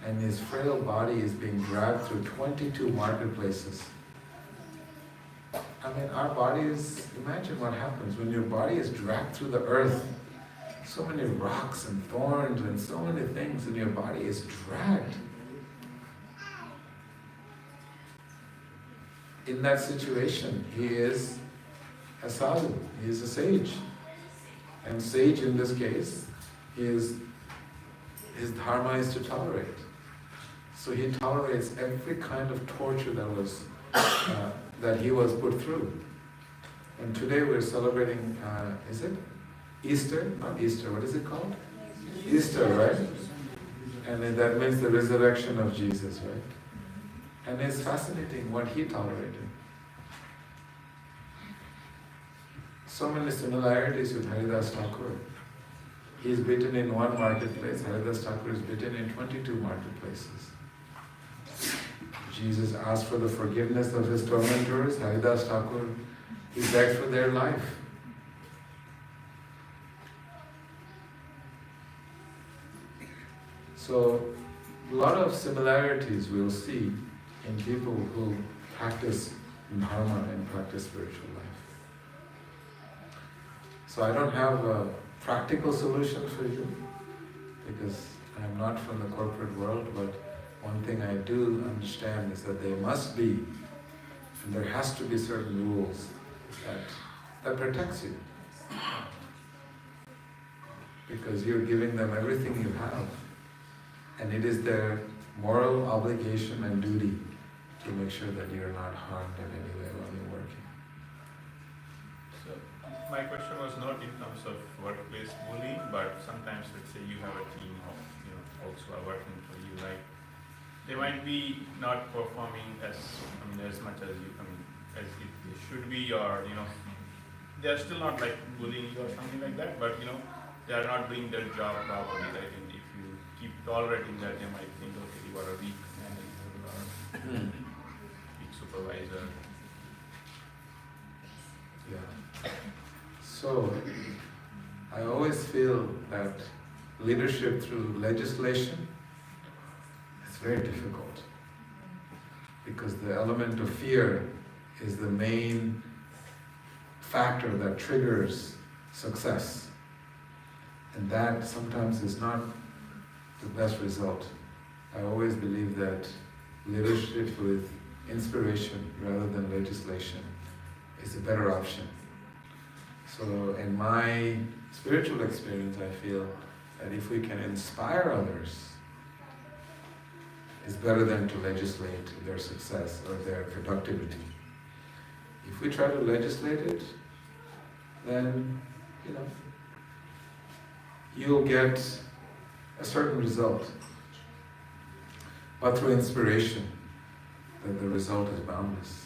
And his frail body is being dragged through 22 marketplaces. I mean, our bodies, imagine what happens when your body is dragged through the earth. So many rocks and thorns and so many things, and your body is dragged. In that situation, he is a sadhu, he is a sage. And sage in this case, his dharma is to tolerate. So he tolerates every kind of torture that he was put through. And today we're celebrating, is it Easter? Not Easter, what is it called? Easter, right? And then that means the resurrection of Jesus, right? And it's fascinating what he tolerated. So many similarities with Haridas Thakur. He is beaten in one marketplace, Haridas Thakur is beaten in 22 marketplaces. Jesus asked for the forgiveness of his tormentors. Haridas Thakur, he begged for their life. So, a lot of similarities we'll see in people who practice dharma and practice spiritual life. So I don't have a practical solution for you because I'm not from the corporate world, but one thing I do understand is that there must be, and there has to be certain rules that protects you. Because you're giving them everything you have. And it is their moral obligation and duty to make sure that you're not harmed in any way while you're working. So my question was not in terms of workplace bullying, but sometimes let's say you have a team of folks who are working for you, right? They might be not performing as much as as if they should be, or they are still not like bullying you or something like that, but they are not doing their job properly, right? And if you keep tolerating that, they might think, okay, you are a weak manager or weak supervisor. Yeah. So, I always feel that leadership through legislation is very difficult because the element of fear is the main factor that triggers success. And that sometimes is not the best result. I always believe that leadership with inspiration rather than legislation is a better option. So in my spiritual experience, I feel that if we can inspire others, it's better than to legislate their success or their productivity. If we try to legislate it, then, you'll get a certain result. But through inspiration, then the result is boundless.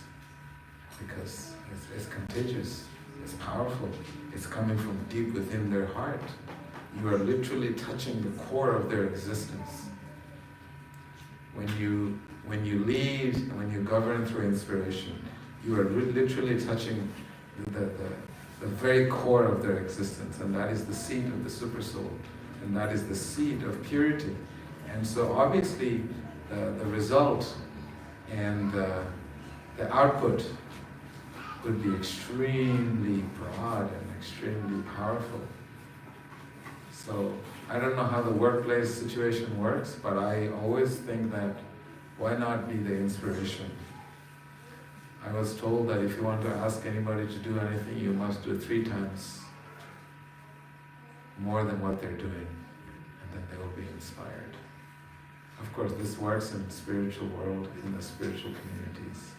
Because it's contagious, it's powerful, it's coming from deep within their heart. You are literally touching the core of their existence. When you lead and when you govern through inspiration, you are literally touching the very core of their existence, and that is the seat of the Supersoul, and that is the seat of purity. And so obviously the result and the output would be extremely broad and extremely powerful. So I don't know how the workplace situation works, but I always think that why not be the inspiration? I was told that if you want to ask anybody to do anything, you must do it 3 times more than what they're doing, and then they will be inspired. Of course, this works in the spiritual world, in the spiritual communities.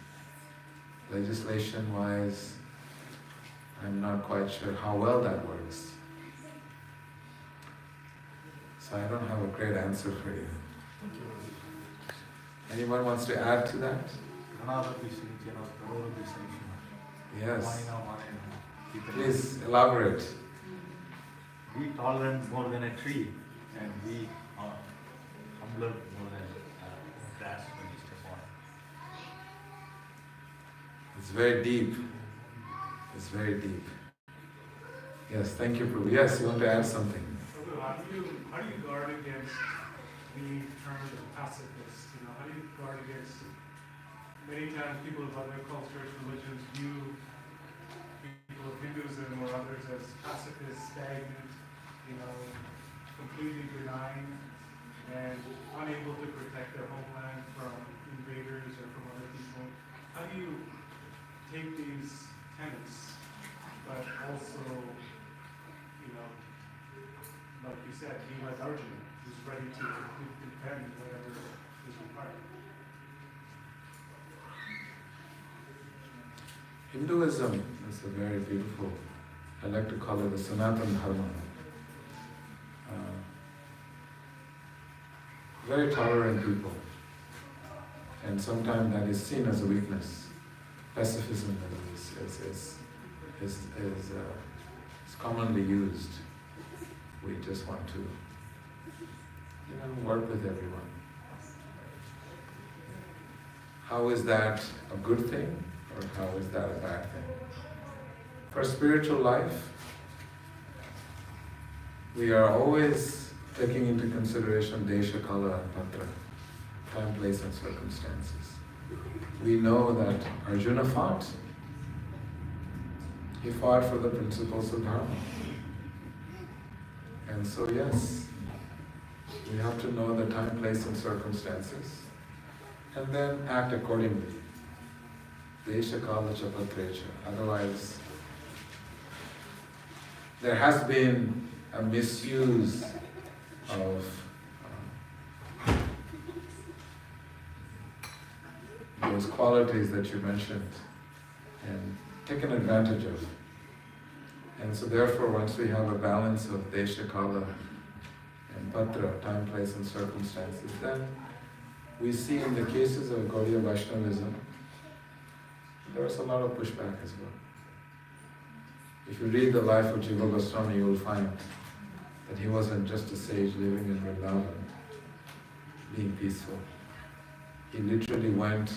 Legislation-wise, I'm not quite sure how well that works. So I don't have a great answer for you. Anyone wants to add to that? Yes. Please elaborate. Be tolerant more than a tree, and be humbler more than grass when you step on. It's very deep. It's very deep. Yes, thank you, Prabhu. Yes, you want to add something? Prabhu, how do you guard against being termed a pacifist? How do you guard against many times people of other cultures, religions view people of Hinduism or others as pacifist, stagnant, completely benign, and unable to protect their homeland from invaders or from other people. How do you take these tenets, but also, like you said, be like Arjuna, who's ready to defend whatever is required? Hinduism is a very beautiful, I like to call it the Sanatana Dharma. Very tolerant people. And sometimes that is seen as a weakness. Pacifism is commonly used. We just want to, work with everyone. how is that a good thing or how is that a bad thing? For spiritual life, we are always taking into consideration desha, kala, and patra, time, place, and circumstances. We know that Arjuna fought. He fought for the principles of Dharma. And so yes, we have to know the time, place, and circumstances, and then act accordingly. Desha, kala, cha, patrecha. Otherwise, there has been a misuse of those qualities that you mentioned and taken advantage of. And so therefore, once we have a balance of desha, kala, and patra, time, place, and circumstances, then we see in the cases of Gaudiya Vaishnavism, there was a lot of pushback as well. If you read the life of Jiva Goswami, you will find that he wasn't just a sage living in Vrindavan, being peaceful. He literally went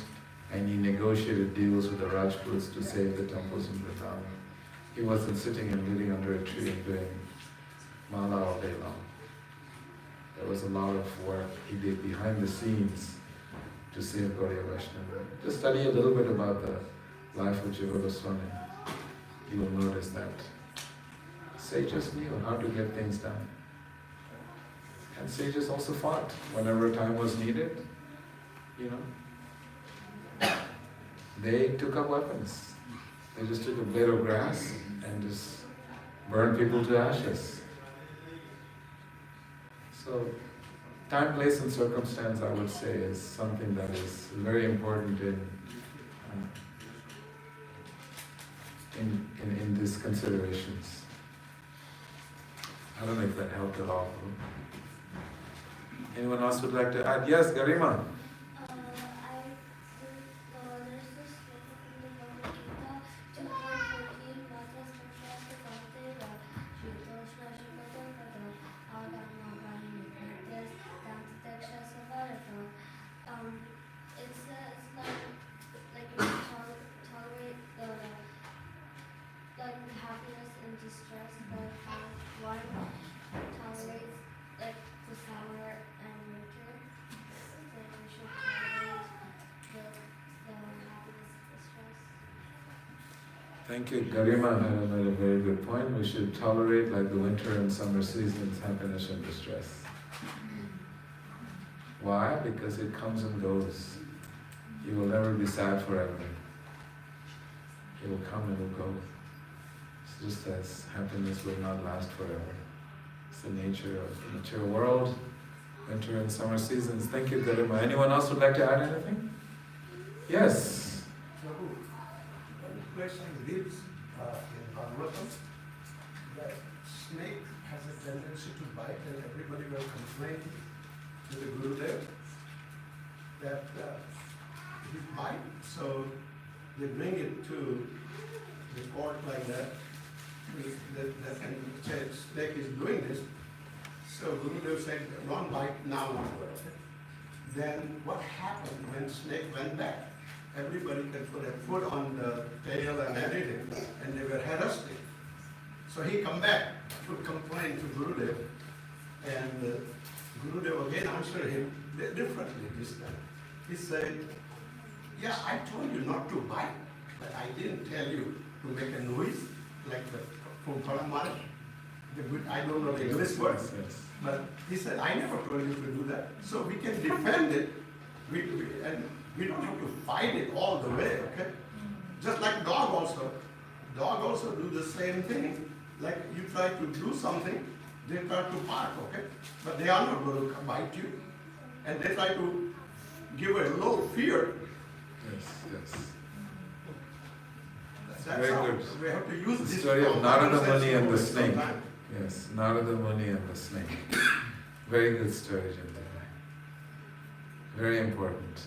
and he negotiated deals with the Rajputs to save the temples in Vrindavan. He wasn't sitting and reading under a tree and doing mala all day long. There was a lot of work he did behind the scenes to save Gaudiya Vaishnava. Just study a little bit about the life of Jiva Goswami. You will notice that sages knew how to get things done. And sages also fought whenever time was needed. You know, they took up weapons. They just took a blade of grass and just burned people to ashes. So, time, place, and circumstance, I would say, is something that is very important in these considerations. I don't know if that helped at all. Anyone else would like to add? Yes, Garima. Thank you. Garima had made a very good point. We should tolerate, like the winter and summer seasons, happiness and distress. Why? Because it comes and goes. You will never be sad forever. It will come and will go. It's just as happiness will not last forever. It's the nature of the material world, winter and summer seasons. Thank you, Garima. Anyone else would like to add anything? Yes. Prabhu, one question reads in Bhagavatam that snake has a tendency to bite, and everybody will complain to the Gurudev that he bites. So they bring it to the court like that. That snake is doing this. So Gurudev said, "Don't bite now." Then what happened when snake went back? Everybody could put a foot on the tail and everything, and they were harassing. So he come back to complain to Gurudev, and Gurudev again answered him differently this time. He said, "Yeah, I told you not to bite, but I didn't tell you to make a noise like the Pumpalamara. I don't know the English words, but he said, I never told you to do that. So we can defend it, and we don't have to fight it all the way, okay? Just like dog also. Dog also do the same thing. Like you try to do something, they try to bark, okay? But they are not going to bite you. And they try to give a low fear. Yes. That's Very how good. we have to use The this. story of Narada Muni and the snake. sometime. Yes, Narada Muni and the snake. Very good story, Jimmy. Very important.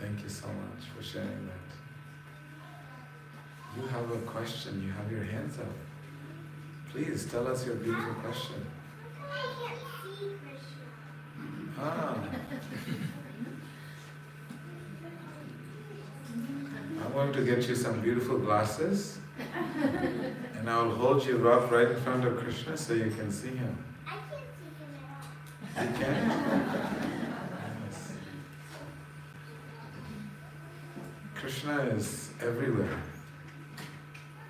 Thank you so much for sharing that. You have a question, you have your hands up. Please tell us your beautiful question. I can't see Krishna. Ah. going to get you some beautiful glasses and I will hold you up right in front of Krishna so you can see him. I can't see him at all. You can? Yes. Krishna is everywhere.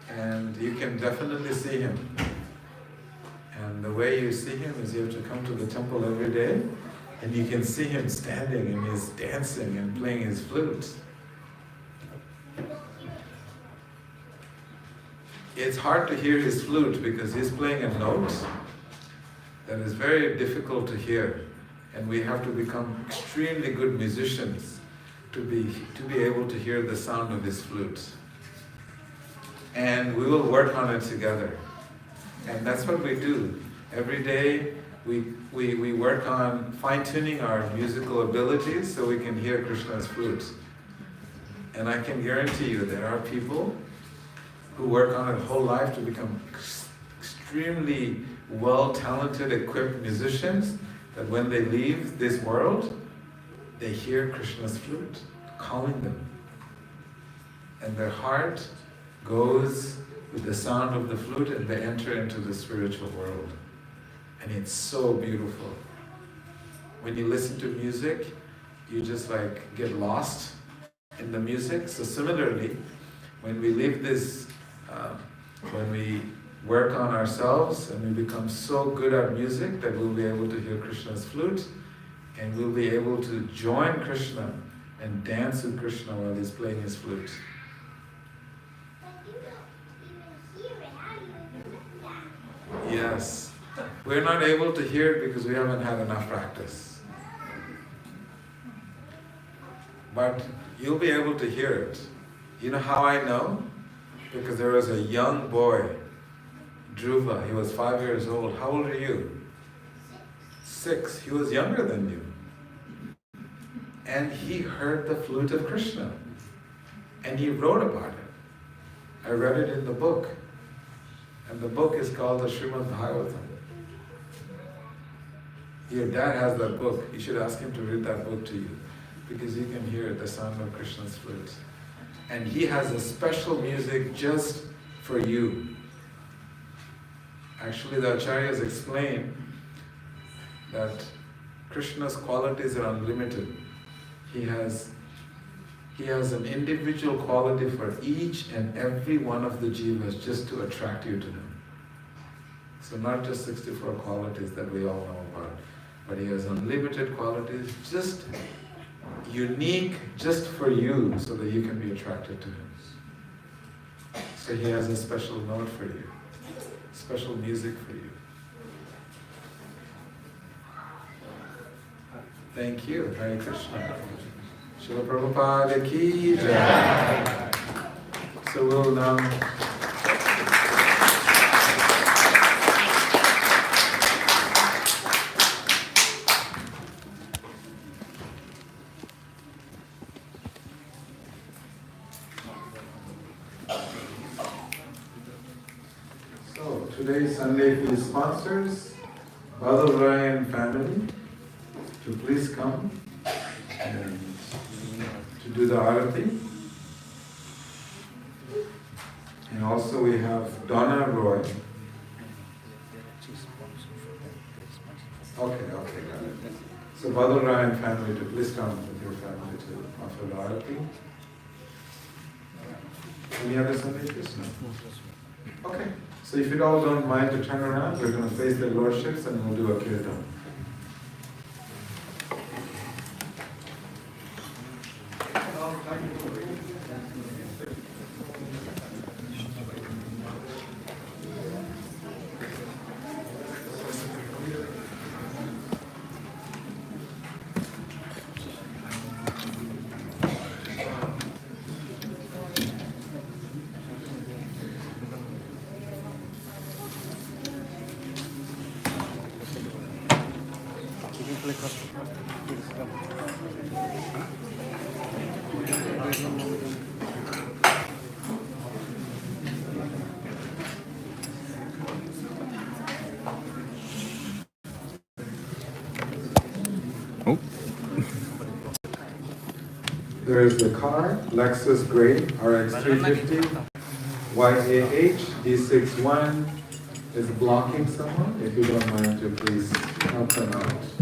And you can definitely see him. And the way you see him is you have to come to the temple every day and you can see him standing and he's dancing and playing his flute. It's hard to hear his flute because he's playing a note that is very difficult to hear. And we have to become extremely good musicians to be able to hear the sound of his flute. And we will work on it together. And that's what we do. Every day we work on fine-tuning our musical abilities so we can hear Krishna's flute. And I can guarantee you there are people who work on it whole life to become extremely well-talented, equipped musicians, that when they leave this world, they hear Krishna's flute calling them. And their heart goes with the sound of the flute and they enter into the spiritual world. And it's so beautiful. When you listen to music, you just like get lost in the music. So similarly, when we leave this, when we work on ourselves and we become so good at music that we'll be able to hear Krishna's flute and we'll be able to join Krishna and dance with Krishna while he's playing his flute. But you don't even hear it. How do you do that? Yes. We're not able to hear it because we haven't had enough practice. But you'll be able to hear it. You know how I know? Because there was a young boy, Dhruva, he was 5 years old. How old are you? 6. He was younger than you. And he heard the flute of Krishna. And he wrote about it. I read it in the book. And the book is called the Srimad Bhagavatam. Your dad has that book. You should ask him to read that book to you. Because you can hear the sound of Krishna's flute. And he has a special music just for you. Actually, the Acharyas explain that Krishna's qualities are unlimited. He has an individual quality for each and every one of the jivas just to attract you to him. So not just 64 qualities that we all know about, but he has unlimited qualities just unique just for you so that you can be attracted to him. So he has a special note for you, special music for you. Thank you. Hare Krishna. Srila Prabhupada ki jai. So we'll now today's Sunday Food sponsors, Badal Ryan family, to please come and to do the arati. And also we have Donna Roy. Okay, got it. So Badal Ryan family, to please come with your family to offer the arati. Any other Sunday Foods? No. Okay. So if you all don't mind to turn around, we're going to face their lordships and we'll do a kirtan. There is the car, Lexus Gray, RX 350, YAH D61 is blocking someone. If you don't mind to please help them out.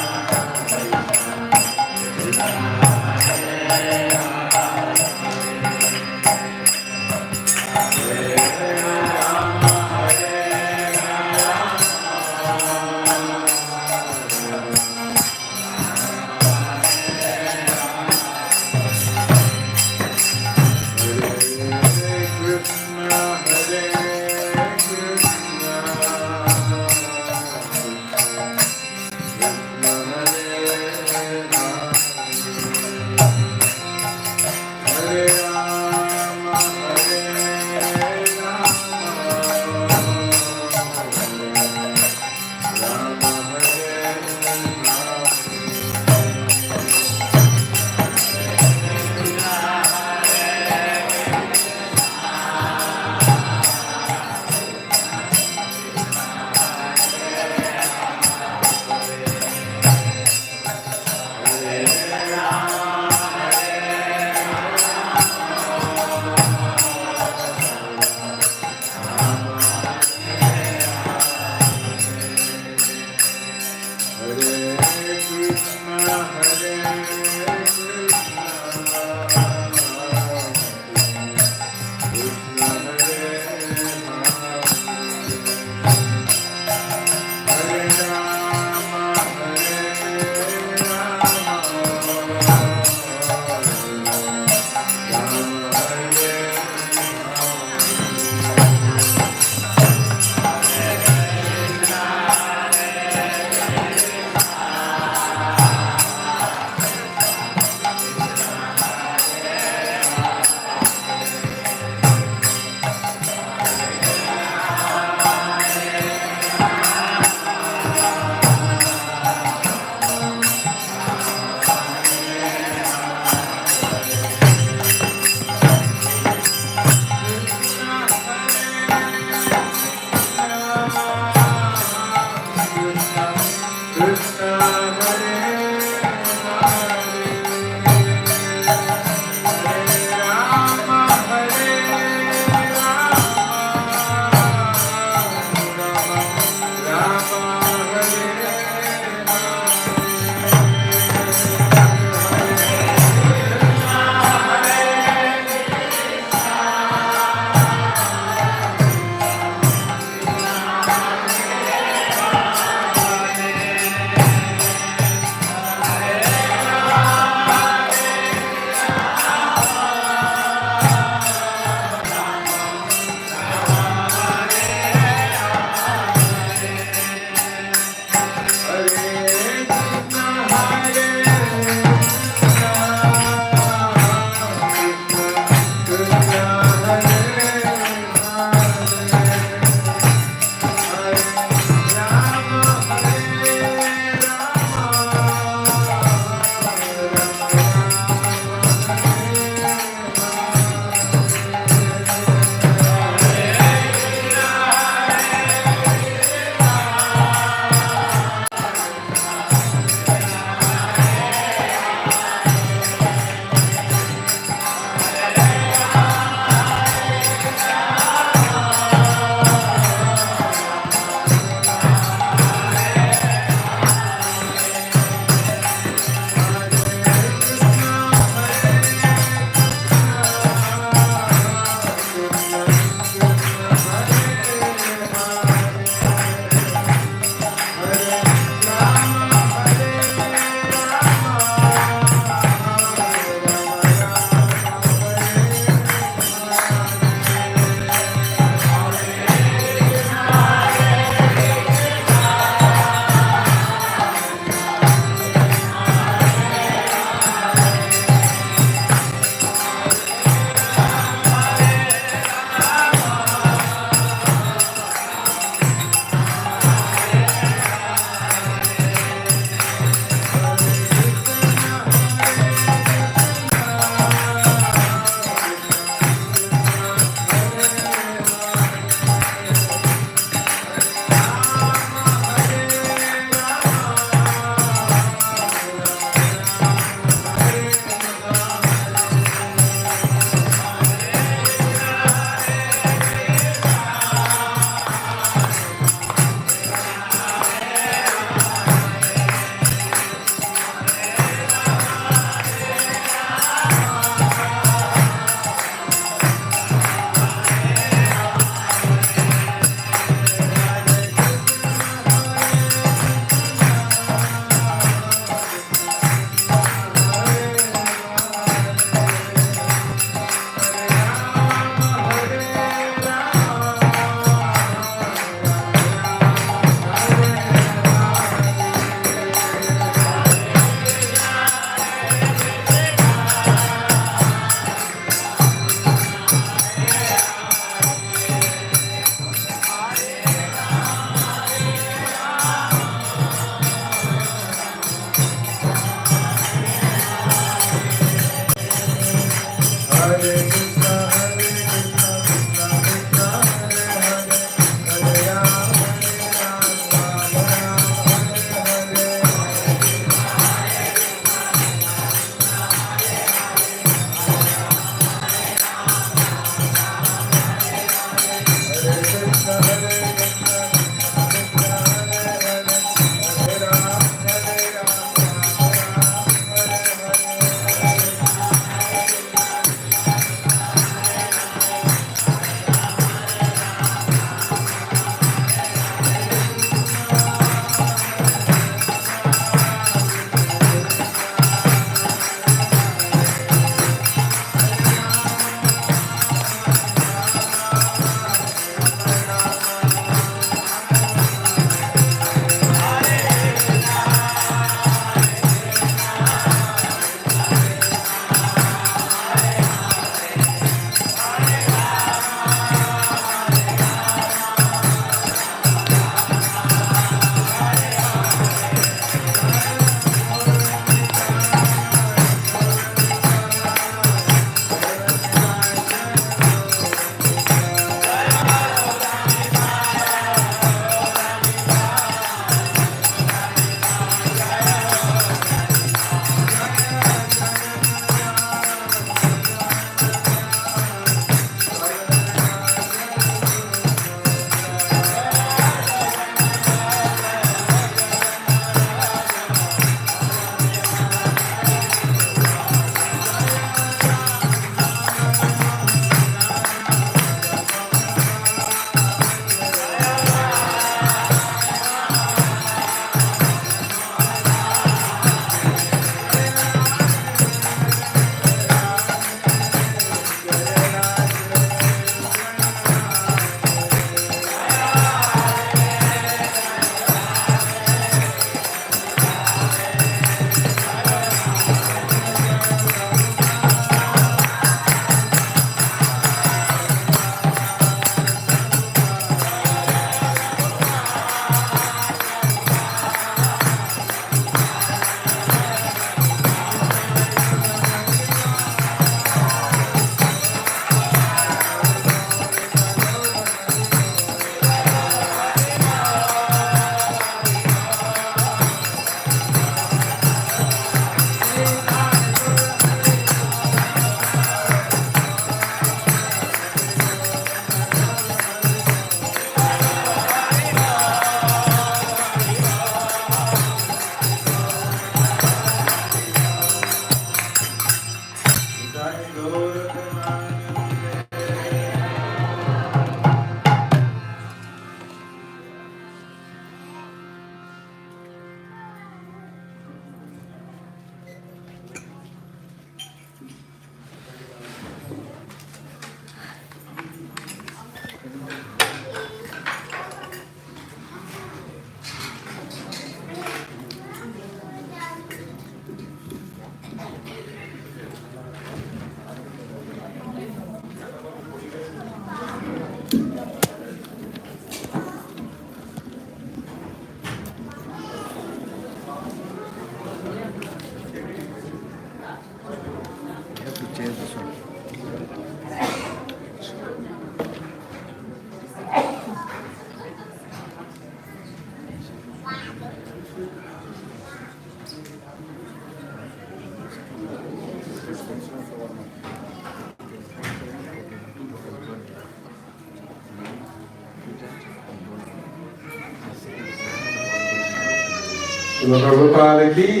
Srila Prabhupada ki.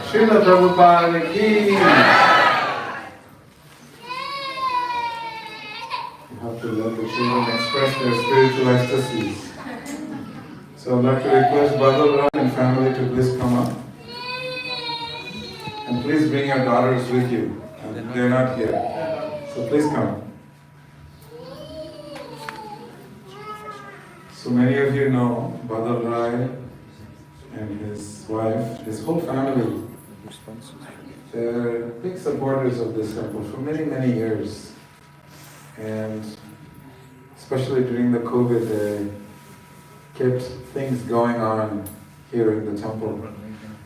Srila Prabhupada ki. You have to let the children express their spiritual ecstasies. So I'd like to request Badal and family to please come up. And please bring your daughters with you. They're not here. So please come. So many of you know Badal Rai and his wife, his whole family. They're big supporters of this temple for many, many years. And especially during the COVID, they kept things going on here in the temple,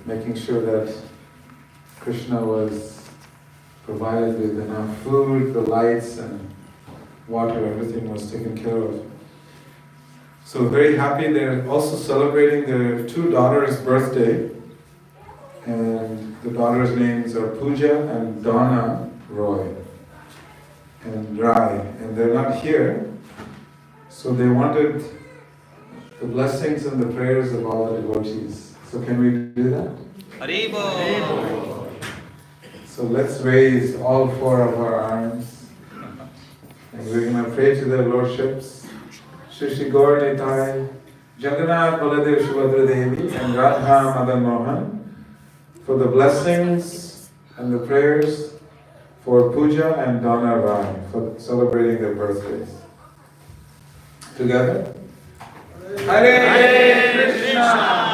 making sure that Krishna was provided with enough food, the lights and water, everything was taken care of. So very happy. They're also celebrating their two daughters' birthday. And the daughters' names are Pooja and Donna Roy and Rai. And they're not here. So they wanted the blessings and the prayers of all the devotees. So can we do that? Haribo! So let's raise all four of our arms. And we're going to pray to their lordships. Shri Shri Gaur Nitai, Jagannath Baladev Subhadra Devi and Radha Madan Mohan for the blessings and the prayers for Pooja and Donna Rai for celebrating their birthdays. Together? Hare Krishna,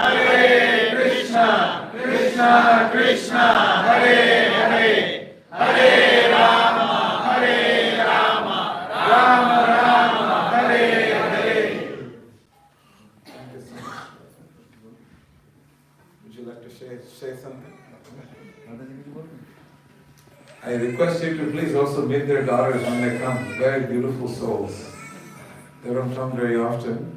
Hare Krishna, Krishna Krishna, Hare Hare, Hare Rama, Hare Rama, Rama Rama, Hare Hare. Would you like to say something? I request you to please also meet their daughters when they come. Very beautiful souls. They don't come very often.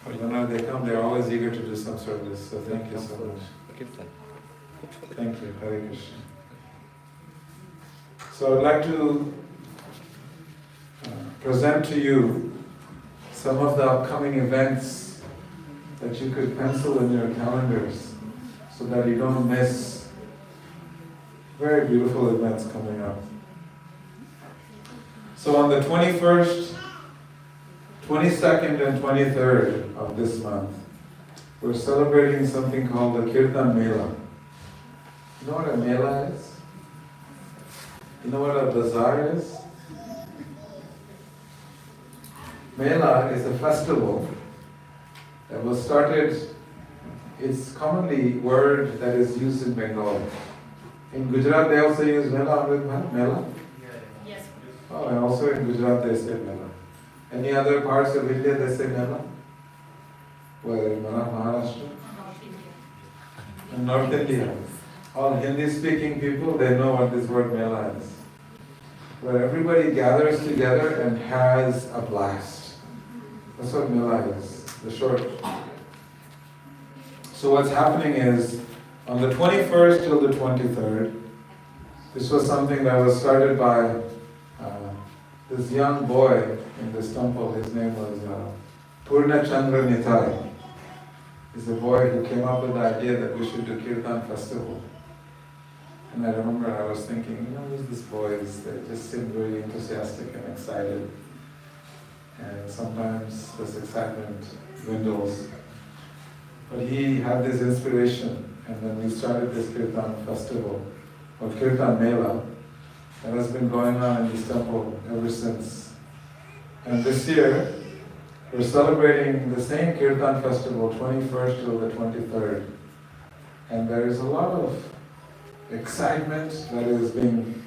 But whenever they come, they're always eager to do some service. So thank you so much. Thank you. Hare Krishna. So I'd like to present to you some of the upcoming events that you could pencil in your calendars so that you don't miss very beautiful events coming up. So on the 21st, 22nd and 23rd of this month, we're celebrating something called the Kirtan Mela. You know what a Mela is? You know what a bazaar is? Mela is a festival that was started, it's commonly word that is used in Bengal. In Gujarat they also use Mela, Amrit Bhai? Mela? Yes. Oh, and also in Gujarat they say Mela. Any other parts of India they say Mela? Where in Maharashtra? North India. In North India. All Hindi speaking people, they know what this word Mela is. Where everybody gathers together and has a blast. That's what Mela is, the short. So what's happening is, on the 21st till the 23rd, this was something that was started by this young boy in this temple. His name was Purna Chandra Nitai. He's a boy who came up with the idea that we should do Kirtan festival. And I remember I was thinking, who's this boys? They just seem really enthusiastic and excited. And sometimes this excitement dwindles. But he had this inspiration, and then we started this Kirtan festival, or Kirtan Mela, that has been going on in this temple ever since. And this year, we're celebrating the same Kirtan festival, 21st till the 23rd. And there is a lot of excitement that is being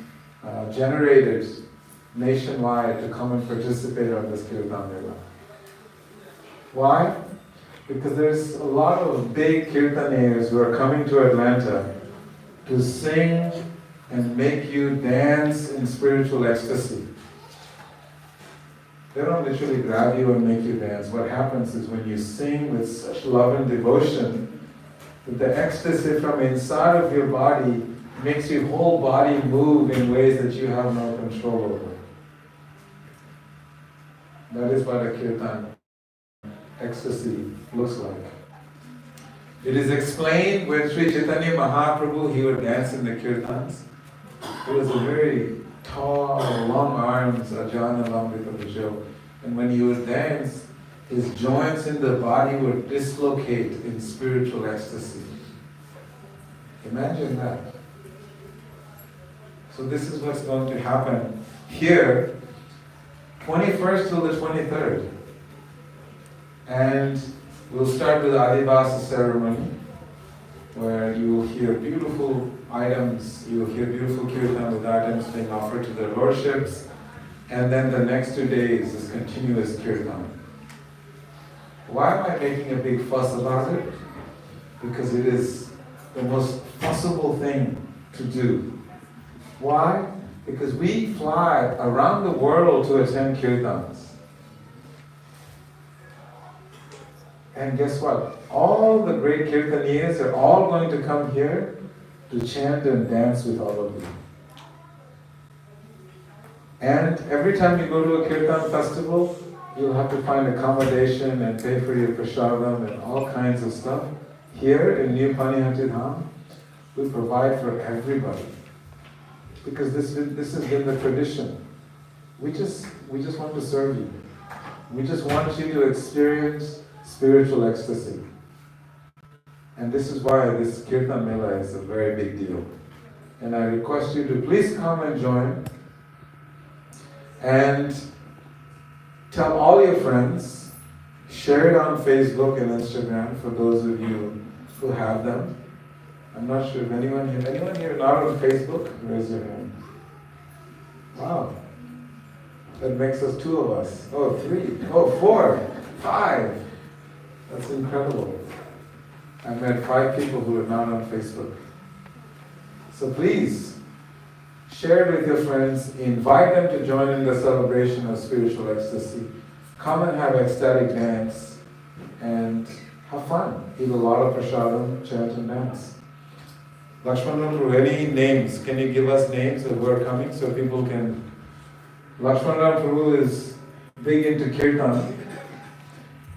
generated nationwide to come and participate on this Kirtan Mela. Why? Because there's a lot of big Kirtaniyas who are coming to Atlanta to sing and make you dance in spiritual ecstasy. They don't literally grab you and make you dance. What happens is when you sing with such love and devotion, that the ecstasy from inside of your body makes your whole body move in ways that you have no control over. That is what a kirtan ecstasy looks like. It is explained when Sri Chaitanya Mahaprabhu, he would dance in the kirtans. He was a very tall, long arms, Ajana Lambita Bhajo. And when he would dance, his joints in the body would dislocate in spiritual ecstasy. Imagine that. So this is what's going to happen here, 21st till the 23rd. And we'll start with the Adivasa ceremony, where you will hear beautiful items, you will hear beautiful kirtan with items being offered to their lordships, and then the next 2 days is continuous kirtan. Why am I making a big fuss about it? Because it is the most possible thing to do. Why? Because we fly around the world to attend kirtans. And guess what? All the great kirtaniyas are all going to come here to chant and dance with all of you. And every time you go to a kirtan festival, you'll have to find accommodation and pay for your prasadam and all kinds of stuff. Here in New Panihati Dham, we provide for everybody. Because this has been the tradition. We just want to serve you. We just want you to experience spiritual ecstasy. And this is why this Kirtan Mela is a very big deal. And I request you to please come and join. And tell all your friends, share it on Facebook and Instagram for those of you who have them. I'm not sure if anyone here not on Facebook? Raise your hand. Wow. That makes us 2 of us. Oh, 3. Oh, 4. 5. That's incredible. I met 5 people who are not on Facebook. So please, share it with your friends, invite them to join in the celebration of spiritual ecstasy. Come and have ecstatic dance and have fun. Eat a lot of prasadam, chant and dance. Lakshmanan Prabhu, any names? Can you give us names of who are coming so people can... Lakshmanan Prabhu is big into kirtan.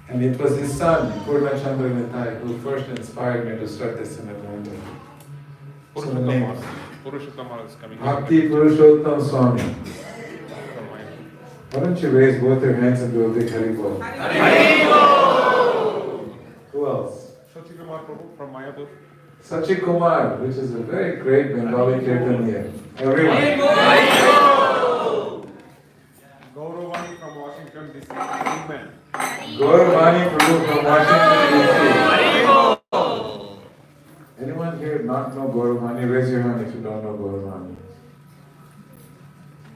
And it was his son, Purnachandra Nitai, who first inspired me to start this in Atlanta. So the names. Purushottama is coming. Bhakti Purushottam Swami. Why don't you raise both your hands and do a big Haribol? Haribol! Who else? Sachikumar Prabhu from Mayapur. Sachikumar, which is a very great Bengali kirtaniya. Everyone. Gauravani from Washington DC. Amen. Gauravani Prabhu from Washington DC. Anyone here not know Gauravani? Raise your hand if you don't know Gauravani.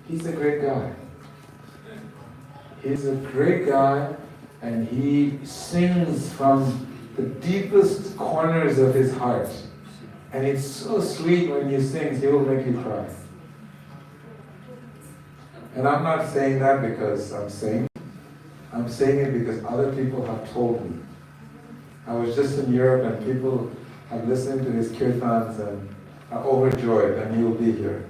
He's a great guy. He's a great guy, and he sings from the deepest corners of his heart. And it's so sweet when he sings, he will make you cry. And I'm not saying that because I'm saying it because other people have told me. I was just in Europe and people have listened to his kirtans and are overjoyed, and he will be here.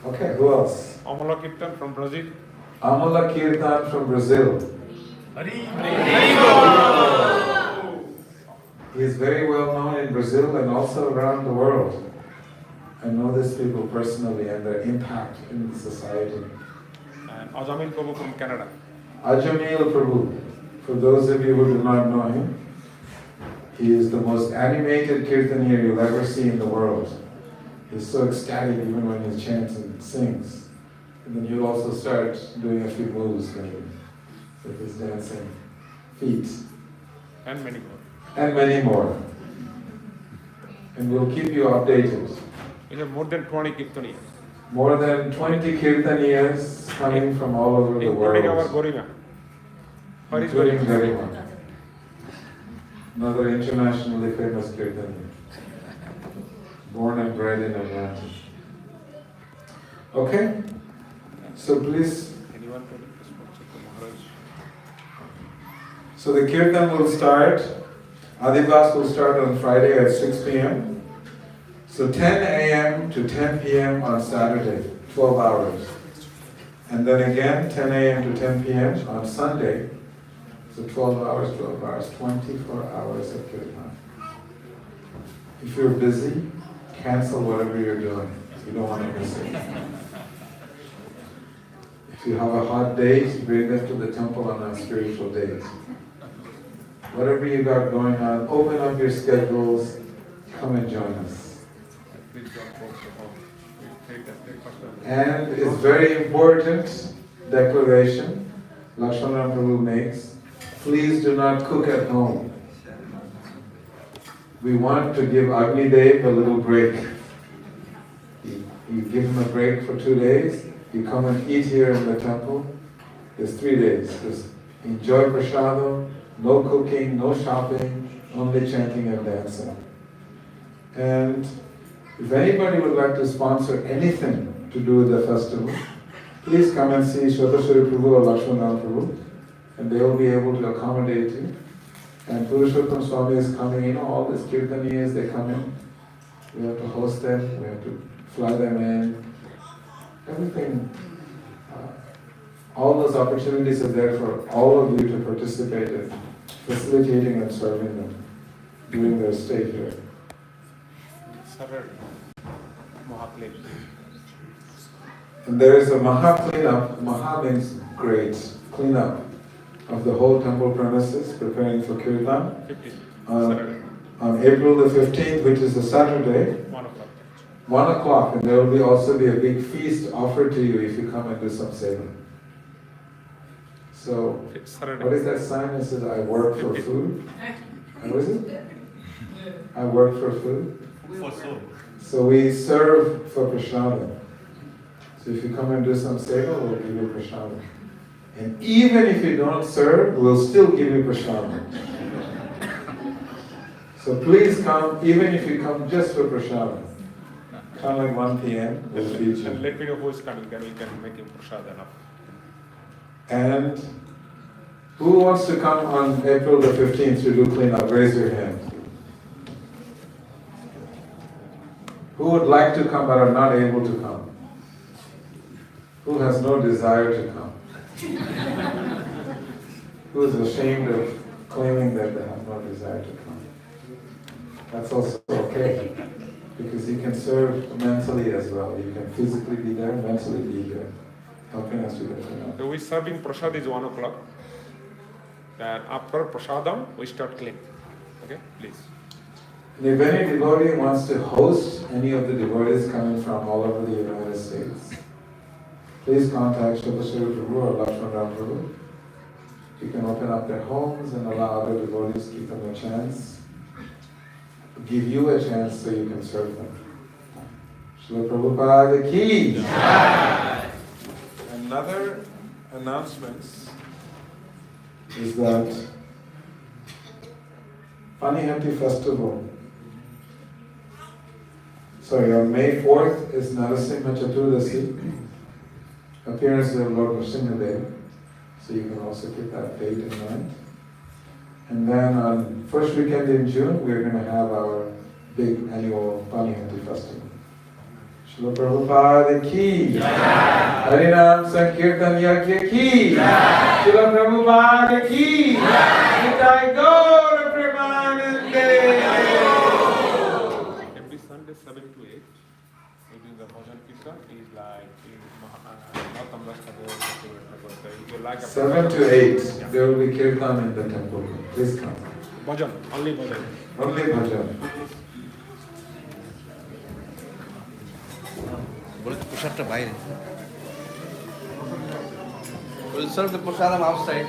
Okay, who else? Amala Kirtan from Brazil. Amala Kirtan from Brazil. He is very well known in Brazil and also around the world. I know these people personally and their impact in the society. And Ajamil Prabhu from Canada. Ajamil Prabhu, for those of you who do not know him, he is the most animated kirtaniya you'll ever see in the world. He's so ecstatic even when he chants and sings. And then he'll also start doing a few moves with his dancing feet. And many more. And many more. And we'll keep you updated. We have more than 20 Kirtaniyas. More than 20 kirtaniyas coming from all over the world. Including our Gorima. Including Garima. Another internationally famous kirtaniya. Born and bred in Atlanta. Okay? So please. Anyone can respond to Maharaj? So the kirtan will start. Adivas will start on Friday at 6 p.m. So 10 a.m. to 10 p.m. on Saturday, 12 hours. And then again 10 a.m. to 10 p.m. on Sunday So 12 hours, 24 hours of kirtan. If you're busy, cancel whatever you're doing. You don't want to miss it. If you have a hot date, bring them to the temple on a spiritual date. Whatever you got going on, open up your schedules, come and join us. And it's very important declaration Lakshmana Prabhu makes. Please do not cook at home. We want to give Agni Dev a little break. You give him a break for 2 days, you come and eat here in the temple. There's 3 days. Just enjoy prasadam, no cooking, no shopping, only chanting and dancing. And if anybody would like to sponsor anything to do with the festival, please come and see Shvatashwari Prabhu or Lakshmana Prabhu, and they will be able to accommodate you. And Purushottam Swami is coming, all these kirtaniyas, they come in. We have to host them, we have to fly them in. Everything, all those opportunities are there for all of you to participate in, facilitating and serving them during their stay here. And there is a Maha cleanup. Maha means great cleanup of the whole temple premises, preparing for Kirtan on April the 15th, which is a Saturday, 1 o'clock, and there will also be a big feast offered to you if you come and do some seva. So, what is that sign that says, I work for food? What is it? I work for food? So we serve for prasadam. So if you come and do some seva, we'll give you prasadam. And even if you don't serve, we'll still give you prasadam. So please come, even if you come just for prasadam. Come at 1 p.m. we'll feed you. Let me know who is coming, then we can make him prasadam. And who wants to come on April the 15th to do cleanup? Raise your hand. Who would like to come but are not able to come? Who has no desire to come? Who is ashamed of claiming that they have no desire to come? That's also okay, because you can serve mentally as well. You can physically be there, mentally be there, helping us to get clean. So we serving prasad is 1 o'clock. Then after prasadam, we start clean. Okay, please. And if any devotee wants to host any of the devotees coming from all over the United States, please contact Shvatashwari Prabhu or Lakshmana Prabhu. You can open up their homes and allow other devotees to give them a chance, give you a chance so you can serve them. Srila Prabhupada ki. Another announcements Is that Panihanti Festival. Sorry, on May 4th is Narasimha Chaturdasi, appearance of Lord Nrsimhadev. So you can also keep that date in mind. And then on first weekend in June, we're going to have our big annual Panihanti Festival. Srila Prabhupada ki, Harinam Sankirtan Yajna ki, Srila Prabhupada ki, Nitai Gaura Premanande. Every Sunday 7 to 8, we do the bhajan kirtan. Is like if you like 7 to 8, there will be kirtan in the temple. Please come. bhajan, only bhajan. Only bhajan. We'll serve the prasadam outside.